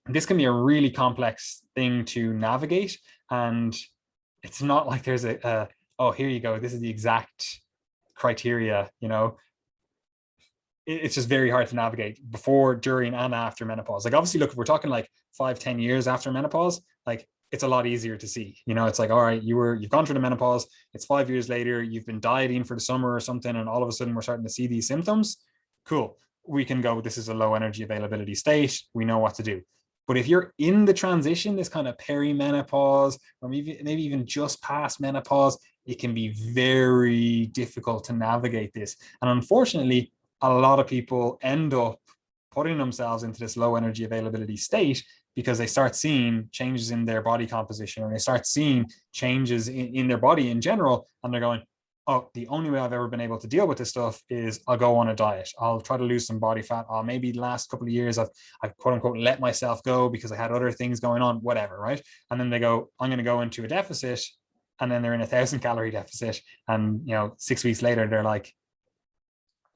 this can be a really complex thing to navigate, and it's not like there's oh, here you go, this is the exact criteria. It's just very hard to navigate before, during, and after menopause. Like, obviously, look, if we're talking like 5-10 years after menopause, like it's a lot easier to see. It's like, all right, you've gone through the menopause, it's 5 years later, you've been dieting for the summer or something, and all of a sudden we're starting to see these symptoms. Cool, we can go, this is a low energy availability state, we know what to do. But if you're in the transition, this kind of perimenopause, or maybe even just past menopause, it can be very difficult to navigate this. And unfortunately, a lot of people end up putting themselves into this low energy availability state because they start seeing changes in their body composition, or they start seeing changes in their body in general. And they're going, oh, the only way I've ever been able to deal with this stuff is I'll go on a diet. I'll try to lose some body fat. Maybe the last couple of years I've quote unquote let myself go because I had other things going on, whatever, right? And then they go, I'm going to go into a deficit, and then they're in 1,000 calorie deficit. And 6 weeks later, they're like,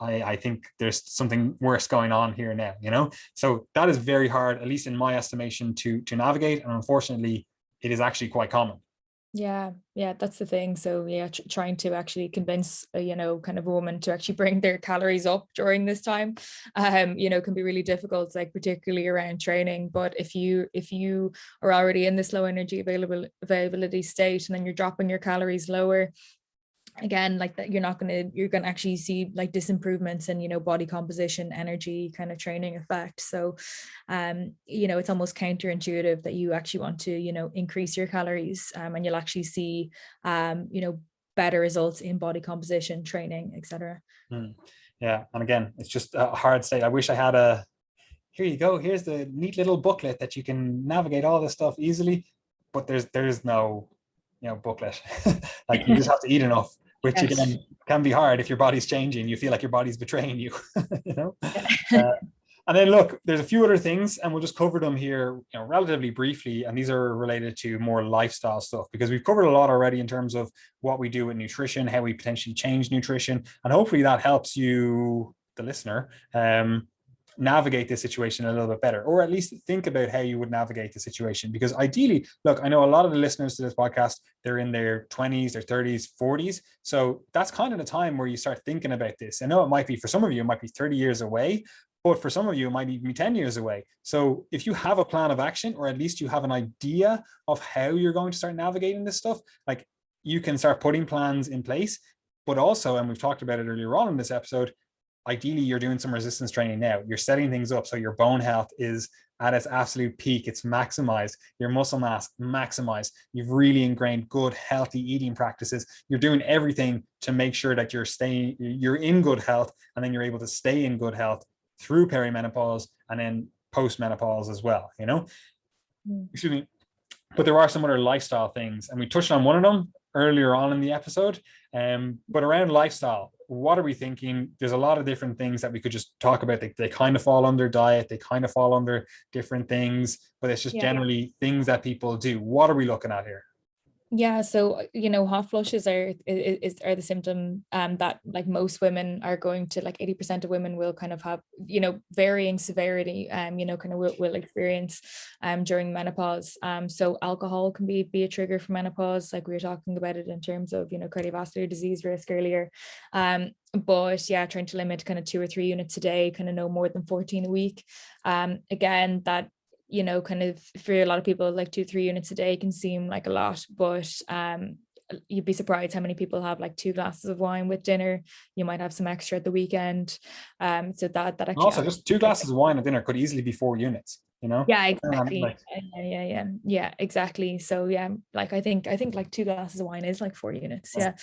I think there's something worse going on here now. So that is very hard, at least in my estimation, to navigate. And unfortunately, it is actually quite common. Yeah, that's the thing. So yeah, trying to actually convince kind of a woman to actually bring their calories up during this time, can be really difficult, like particularly around training. But if you are already in this low energy availability state, and then you're dropping your calories lower, again, like that, you're going to actually see like disimprovements in body composition, energy, kind of training effect. So it's almost counterintuitive that you actually want to increase your calories, and you'll actually see better results in body composition, training, etc. Yeah, and again, it's just a hard state. I wish I had here you go, here's the neat little booklet that you can navigate all this stuff easily, but there's no booklet. Like, you just have to eat enough, which Yes. again can be hard if your body's changing. You feel like your body's betraying you. And then look, there's a few other things, and we'll just cover them here relatively briefly, and these are related to more lifestyle stuff, because we've covered a lot already in terms of what we do with nutrition, how we potentially change nutrition, and hopefully that helps you, the listener, navigate this situation a little bit better, or at least think about how you would navigate the situation. Because ideally, look, I know a lot of the listeners to this podcast, they're in their 20s, their 30s, 40s. So that's kind of the time where you start thinking about this. I know it might be, for some of you, it might be 30 years away, but for some of you, it might even be 10 years away. So if you have a plan of action, or at least you have an idea of how you're going to start navigating this stuff, like, you can start putting plans in place. But also, and we've talked about it earlier on in this episode, ideally you're doing some resistance training now. You're setting things up so your bone health is at its absolute peak. It's maximized. Your muscle mass maximized. You've really ingrained good, healthy eating practices. You're doing everything to make sure that you're in good health, and then you're able to stay in good health through perimenopause and then post-menopause as well, Excuse me. But there are some other lifestyle things, and we touched on one of them earlier on in the episode. But around lifestyle, what are we thinking? There's a lot of different things that we could just talk about. They kind of fall under diet, they kind of fall under different things, but it's just generally things that people do. What are we looking at here? Yeah, so hot flushes are the symptom that like most women are going to, like 80% of women will kind of have varying severity kind of will experience during menopause. So alcohol can be a trigger for menopause, like we were talking about it in terms of cardiovascular disease risk earlier. But yeah, trying to limit kind of 2 or 3 units a day, kind of no more than 14 a week. Again, that kind of for a lot of people, like 2-3 units a day can seem like a lot, but you'd be surprised how many people have like 2 glasses of wine with dinner. You might have some extra at the weekend. So that actually also, just 2 glasses of wine at dinner could easily be 4 units. Yeah, exactly. Yeah, exactly. So yeah, like I think like 2 glasses of wine is like 4 units. Yeah.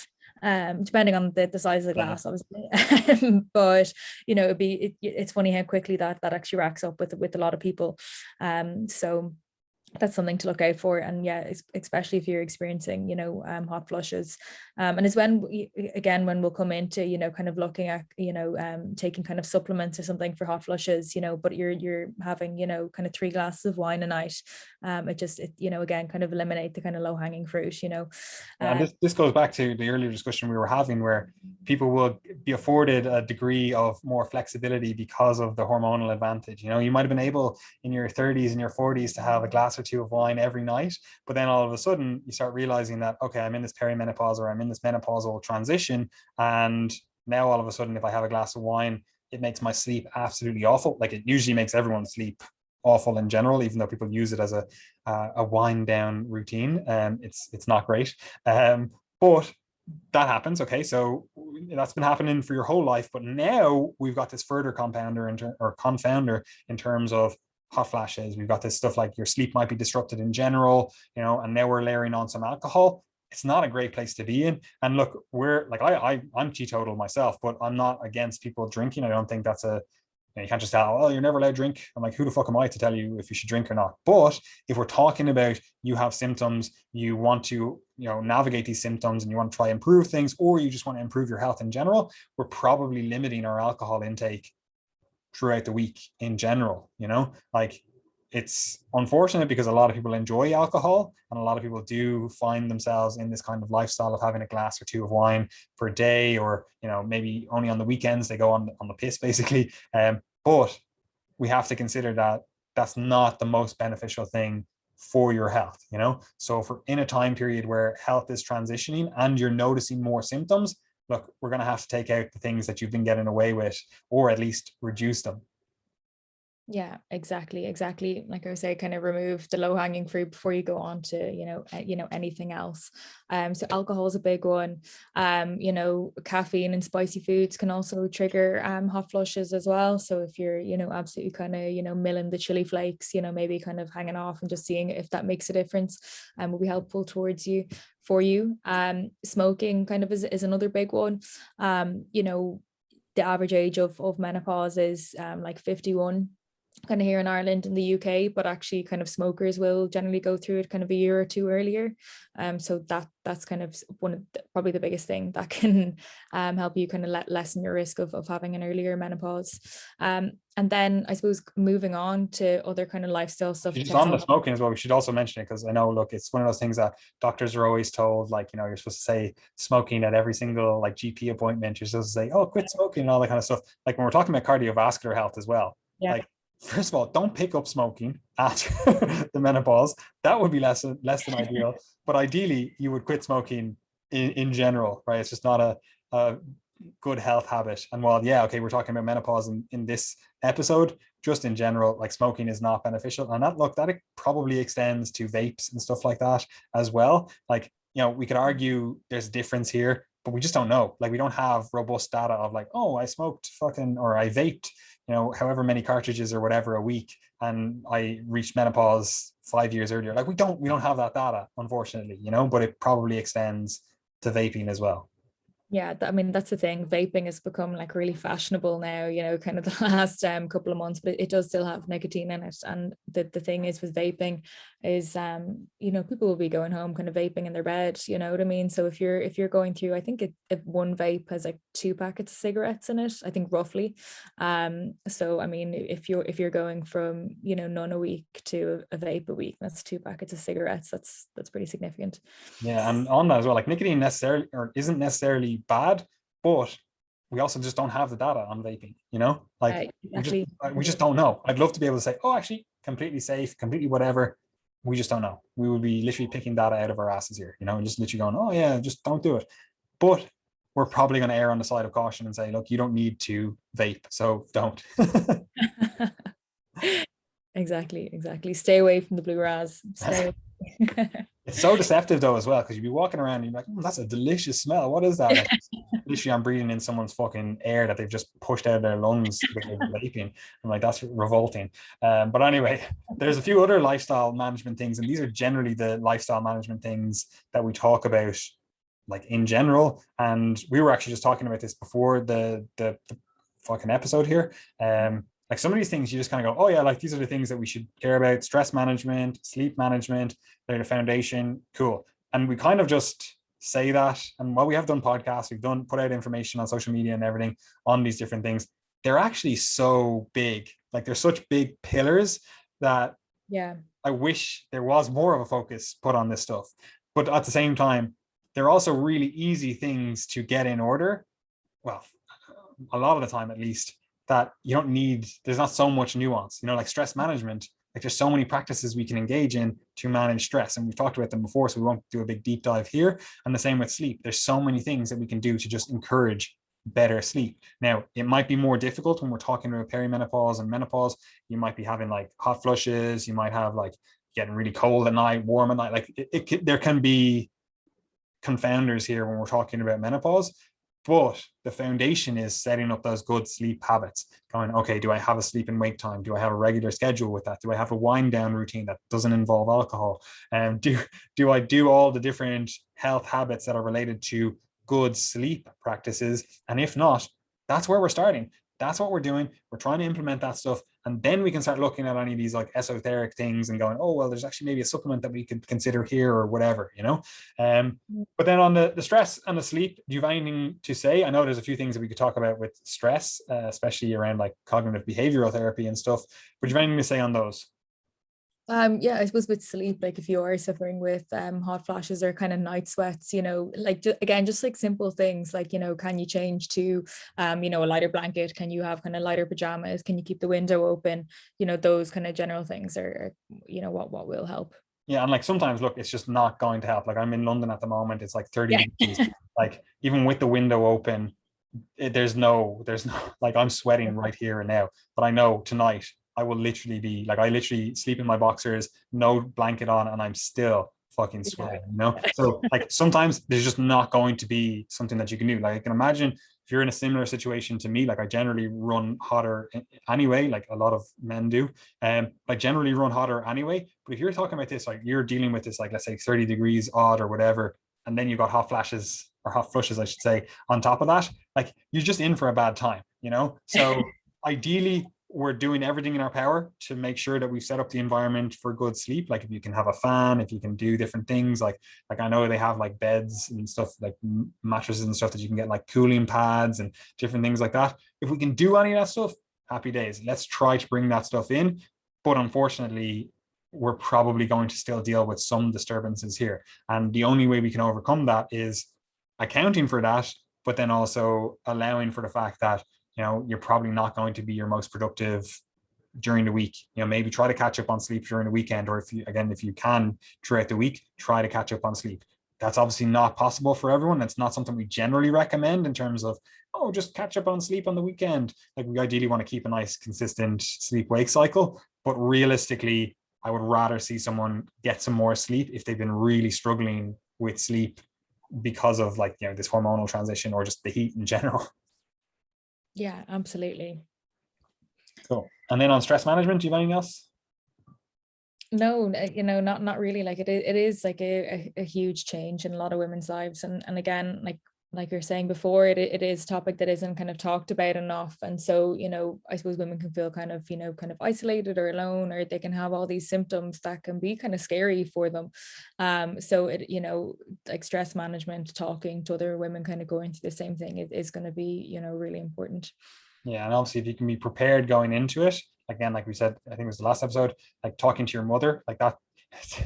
Depending on the size of the glass, obviously. But it's funny how quickly that actually racks up with a lot of people. So that's something to look out for. And yeah, especially if you're experiencing hot flushes, and it's when we'll come into kind of looking at taking kind of supplements or something for hot flushes, but you're having kind of 3 glasses of wine a night. It again kind of eliminate the kind of low-hanging fruit. And this goes back to the earlier discussion we were having, where people will be afforded a degree of more flexibility because of the hormonal advantage. You might have been able in your 30s and your 40s to have a glass or 2 of wine every night, but then all of a sudden you start realizing that, okay, I'm in this perimenopause, or I'm in this menopausal transition, and now all of a sudden if I have a glass of wine, it makes my sleep absolutely awful. Like, it usually makes everyone's sleep awful in general, even though people use it as a wind down routine. It's not great. But that happens. Okay, so that's been happening for your whole life, but now we've got this further confounder in terms of hot flashes, we've got this stuff like your sleep might be disrupted in general, and now we're layering on some alcohol. It's not a great place to be in. And look, we're like, I'm teetotal myself, but I'm not against people drinking. I don't think that's you can't just tell, oh, you're never allowed to drink. I'm like, who the fuck am I to tell you if you should drink or not? But if we're talking about you have symptoms, you want to, navigate these symptoms and you want to try improve things, or you just want to improve your health in general, we're probably limiting our alcohol intake throughout the week in general. Like, it's unfortunate because a lot of people enjoy alcohol and a lot of people do find themselves in this kind of lifestyle of having a glass or two of wine per day, or maybe only on the weekends they go on the piss basically. But we have to consider that that's not the most beneficial thing for your health. So if we're in a time period where health is transitioning and you're noticing more symptoms, look, we're going to have to take out the things that you've been getting away with, or at least reduce them. Yeah, exactly. Like I say, kind of remove the low-hanging fruit before you go on to, anything else. So alcohol is a big one. Caffeine and spicy foods can also trigger hot flushes as well. So if you're, absolutely kind of, milling the chili flakes, maybe kind of hanging off and just seeing if that makes a difference, will be helpful for you. Smoking kind of is another big one. The average age of menopause is like 51 kind of here in Ireland and the UK, but actually kind of smokers will generally go through it kind of a year or two earlier. So that's kind of probably the biggest thing that can help you kind of lessen your risk of having an earlier menopause. And then I suppose moving on to other kind of lifestyle stuff. Just on the smoking as well, we should also mention it because I know, look, it's one of those things that doctors are always told, like, you're supposed to say smoking at every single like GP appointment. You're supposed to say, oh, quit smoking and all that kind of stuff. Like when we're talking about cardiovascular health as well, like, first of all, don't pick up smoking after the menopause. That would be less than ideal. But ideally, you would quit smoking in general, right? It's just not a good health habit. And while, we're talking about menopause in this episode, just in general, like smoking is not beneficial. And that probably extends to vapes and stuff like that as well. Like, we could argue there's a difference here, but we just don't know. Like, we don't have robust data of like, oh, I smoked or I vaped, however many cartridges or whatever a week, and I reached menopause 5 years earlier. Like, we don't have that data, unfortunately, but it probably extends to vaping as well. Yeah, I mean, that's the thing. Vaping has become like really fashionable now, kind of the last couple of months, but it does still have nicotine in it. And the thing is with vaping is, people will be going home kind of vaping in their bed, you know what I mean? So if you're going through, I think if one vape has like 2 packets of cigarettes in it, I think roughly. So, I mean, if you're going from, none a week to a vape a week, that's 2 packets of cigarettes. That's pretty significant. Yeah, and on that as well, like nicotine isn't necessarily bad, but we also just don't have the data on vaping, like exactly. we just don't know. I'd love to be able to say, oh, actually completely safe, completely whatever. We just don't know. We would be literally picking data out of our asses here, and just literally going, oh yeah, just don't do it. But we're probably going to err on the side of caution and say, look, you don't need to vape, so don't. Exactly. Stay away from the blue raz. Stay away. It's so deceptive though as well, because you'd be walking around and you're like, that's a delicious smell. What is that? Like, literally, I'm breathing in someone's fucking air that they've just pushed out of their lungs with vaping. I'm like, that's revolting. But anyway, there's a few other lifestyle management things, and these are generally the lifestyle management things that we talk about, like in general. And we were actually just talking about this before the fucking episode here. Like some of these things you just kind of go, oh yeah, like these are the things that we should care about: stress management, sleep management, they're the foundation. Cool. And we kind of just say that. And while we have done podcasts, we've put out information on social media and everything on these different things, they're actually so big. Like they're such big pillars that I wish there was more of a focus put on this stuff. But at the same time, they're also really easy things to get in order. Well, a lot of the time at least, that you don't need, there's not so much nuance, like stress management. Like there's so many practices we can engage in to manage stress, and we've talked about them before, so we won't do a big deep dive here. And the same with sleep. There's so many things that we can do to just encourage better sleep. Now, it might be more difficult when we're talking about perimenopause and menopause. You might be having like hot flushes, you might have like getting really cold at night, warm at night. Like there can be confounders here when we're talking about menopause. But the foundation is setting up those good sleep habits. Going, okay, do I have a sleep and wake time? Do I have a regular schedule with that? Do I have a wind down routine that doesn't involve alcohol? And do I do all the different health habits that are related to good sleep practices? And if not, that's where we're starting. That's what we're doing. We're trying to implement that stuff. And then we can start looking at any of these like esoteric things and going, oh, well, there's actually maybe a supplement that we could consider here or whatever, you know? But then on the stress and the sleep, do you have anything to say? I know there's a few things that we could talk about with stress, especially around like cognitive behavioral therapy and stuff. But do you have anything to say on those? Yeah, I suppose with sleep, like if you are suffering with hot flashes or kind of night sweats, like again, just like simple things like, can you change to a lighter blanket? Can you have kind of lighter pajamas? Can you keep the window open? Those kind of general things are what will help. Yeah, and like sometimes, look, it's just not going to help. Like I'm in London at the moment, it's like 30 Yeah. degrees. Like even with the window open, there's no like I'm sweating right here and now. But I know tonight I will literally be like I literally sleep in my boxers, no blanket on, and I'm still fucking sweating, you know? So like sometimes there's just not going to be something that you can do. Like I can imagine if you're in a similar situation to me, like I generally run hotter anyway, like a lot of men do. I generally run hotter anyway. But if you're talking about this, like you're dealing with this, like let's say 30 degrees odd or whatever, and then you've got hot flashes or hot flushes, I should say, on top of that, like you're just in for a bad time, you know? So ideally, we're doing everything in our power to make sure that we set up the environment for good sleep. Like if you can have a fan, if you can do different things, like I know they have like beds and stuff, like mattresses and stuff that you can get like cooling pads and different things like that. If we can do any of that stuff, happy days. Let's try to bring that stuff in. But unfortunately, we're probably going to still deal with some disturbances here. And the only way we can overcome that is accounting for that, but then also allowing for the fact that you're probably not going to be your most productive during the week. Maybe try to catch up on sleep during the weekend, or if you can throughout the week, try to catch up on sleep. That's obviously not possible for everyone. That's not something we generally recommend in terms of, oh, just catch up on sleep on the weekend. Like we ideally want to keep a nice consistent sleep wake cycle, but realistically, I would rather see someone get some more sleep if they've been really struggling with sleep because of this hormonal transition or just the heat in general. Yeah, absolutely. Cool. And then on stress management, do you have anything else? No, not really. Like it is like a huge change in a lot of women's lives, and again, like you're saying before, it is a topic that isn't kind of talked about enough, and so I suppose women can feel kind of isolated or alone, or they can have all these symptoms that can be kind of scary for them. So it like stress management, talking to other women, kind of going through the same thing is going to be really important. Yeah, and obviously if you can be prepared going into it, again, like we said, I think it was the last episode, like talking to your mother, like that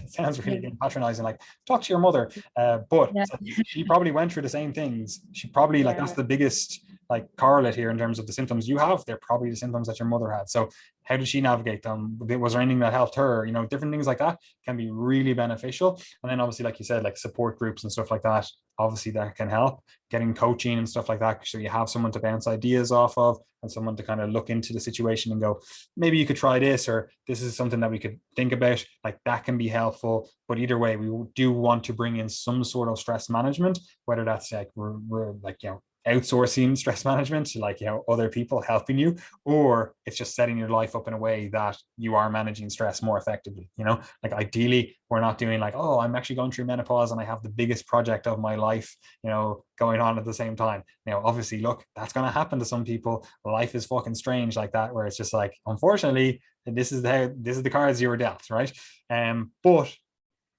sounds really patronizing, like talk to your mother. But Yeah. she probably went through the same things. She probably like that's the biggest like correlate here in terms of the symptoms you have. They're probably the symptoms that your mother had. So how did she navigate them? Was there anything that helped her? Different things like that can be really beneficial. And then obviously, like you said, like support groups and stuff like that, obviously that can help. Getting coaching and stuff like that, so you have someone to bounce ideas off of and someone to kind of look into the situation and go, maybe you could try this, or this is something that we could think about. Like that can be helpful. But either way, we do want to bring in some sort of stress management, whether that's like we're like outsourcing stress management to other people helping you, or it's just setting your life up in a way that you are managing stress more effectively. Like ideally we're not doing like, oh, I'm actually going through menopause and I have the biggest project of my life going on at the same time. Obviously, look, that's going to happen to some people. Life is fucking strange like that, where it's just like, unfortunately, this is the cards you were dealt, right? But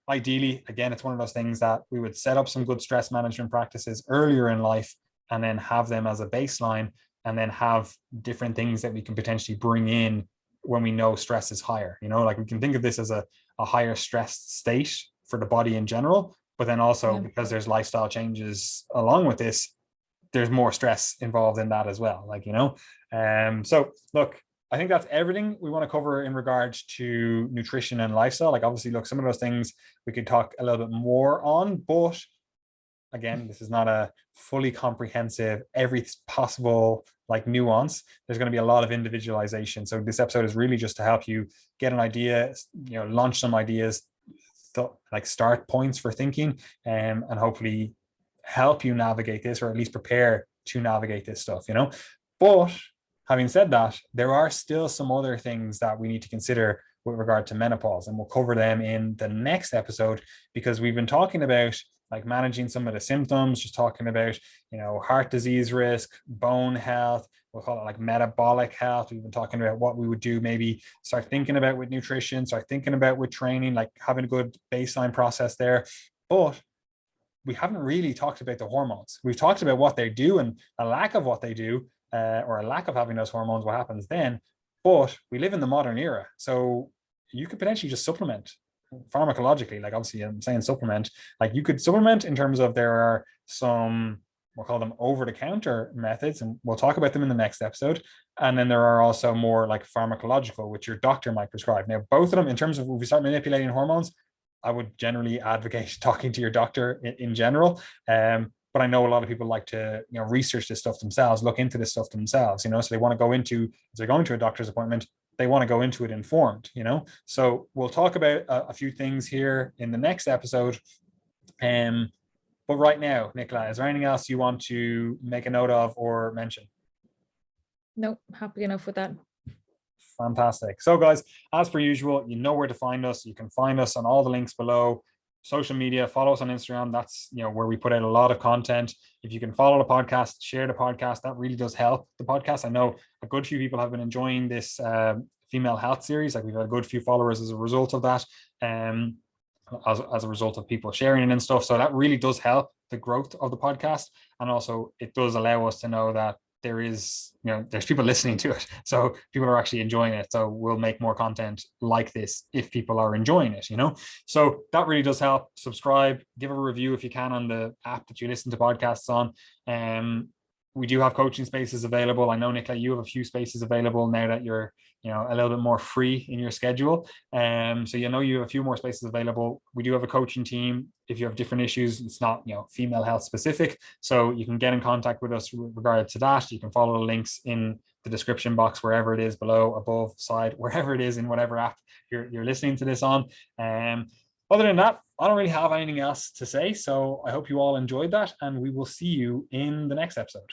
ideally, again, it's one of those things that we would set up some good stress management practices earlier in life and then have them as a baseline, and then have different things that we can potentially bring in when we know stress is higher. Like we can think of this as a higher stress state for the body in general, but then also because there's lifestyle changes along with this, there's more stress involved in that as well. So look, I think that's everything we want to cover in regards to nutrition and lifestyle. Like obviously, look, some of those things we could talk a little bit more on, but again, this is not a fully comprehensive, every possible nuance. There's going to be a lot of individualization. So this episode is really just to help you get an idea, launch some ideas, start points for thinking, and hopefully help you navigate this, or at least prepare to navigate this stuff, you know. But having said that, there are still some other things that we need to consider with regard to menopause, and we'll cover them in the next episode, because we've been talking about like managing some of the symptoms, just talking about, you know, heart disease risk, bone health, we'll call it like metabolic health. We've been talking about what we would do, maybe start thinking about with nutrition, start thinking about with training, like having a good baseline process there. But we haven't really talked about the hormones. We've talked about what they do and a lack of what they do, or a lack of having those hormones, what happens then. But we live in the modern era. So you could potentially just supplement pharmacologically. Like obviously I'm saying supplement, like you could supplement in terms of there are some, we'll call them over-the-counter methods, and we'll talk about them in the next episode. And then there are also more like pharmacological, which your doctor might prescribe. Now, both of them, in terms of if we start manipulating hormones, I would generally advocate talking to your doctor in general. But I know a lot of people like to, you know, research this stuff themselves, look into this stuff themselves, you know, so they want to go into, if they're going to a doctor's appointment, they want to go into it informed, you know. So we'll talk about a few things here in the next episode. But right now, Nicola, is there anything else you want to make a note of or mention? Nope, happy enough with that. Fantastic. So guys, as per usual, you know where to find us. You can find us on all the links below. Social media, follow us on Instagram. That's, you know, where we put out a lot of content. If you can follow the podcast, share the podcast, that really does help the podcast. I know a good few people have been enjoying this female health series. Like we've had a good few followers as a result of that, as a result of people sharing it and stuff. So that really does help the growth of the podcast. And also it does allow us to know that there is, you know, there's people listening to it. So people are actually enjoying it. So we'll make more content like this if people are enjoying it, you know? So that really does help. Subscribe, give a review if you can on the app that you listen to podcasts on. We do have coaching spaces available. I know, Nicola, you have a few spaces available now that you're, you know, a little bit more free in your schedule. So you know you have a few more spaces available. We do have a coaching team. If you have different issues, it's not, you know, female health specific. So you can get in contact with us with regard to that. You can follow the links in the description box, wherever it is, below, above, side, wherever it is in whatever app you're listening to this on. Other than that, I don't really have anything else to say. So I hope you all enjoyed that, and we will see you in the next episode.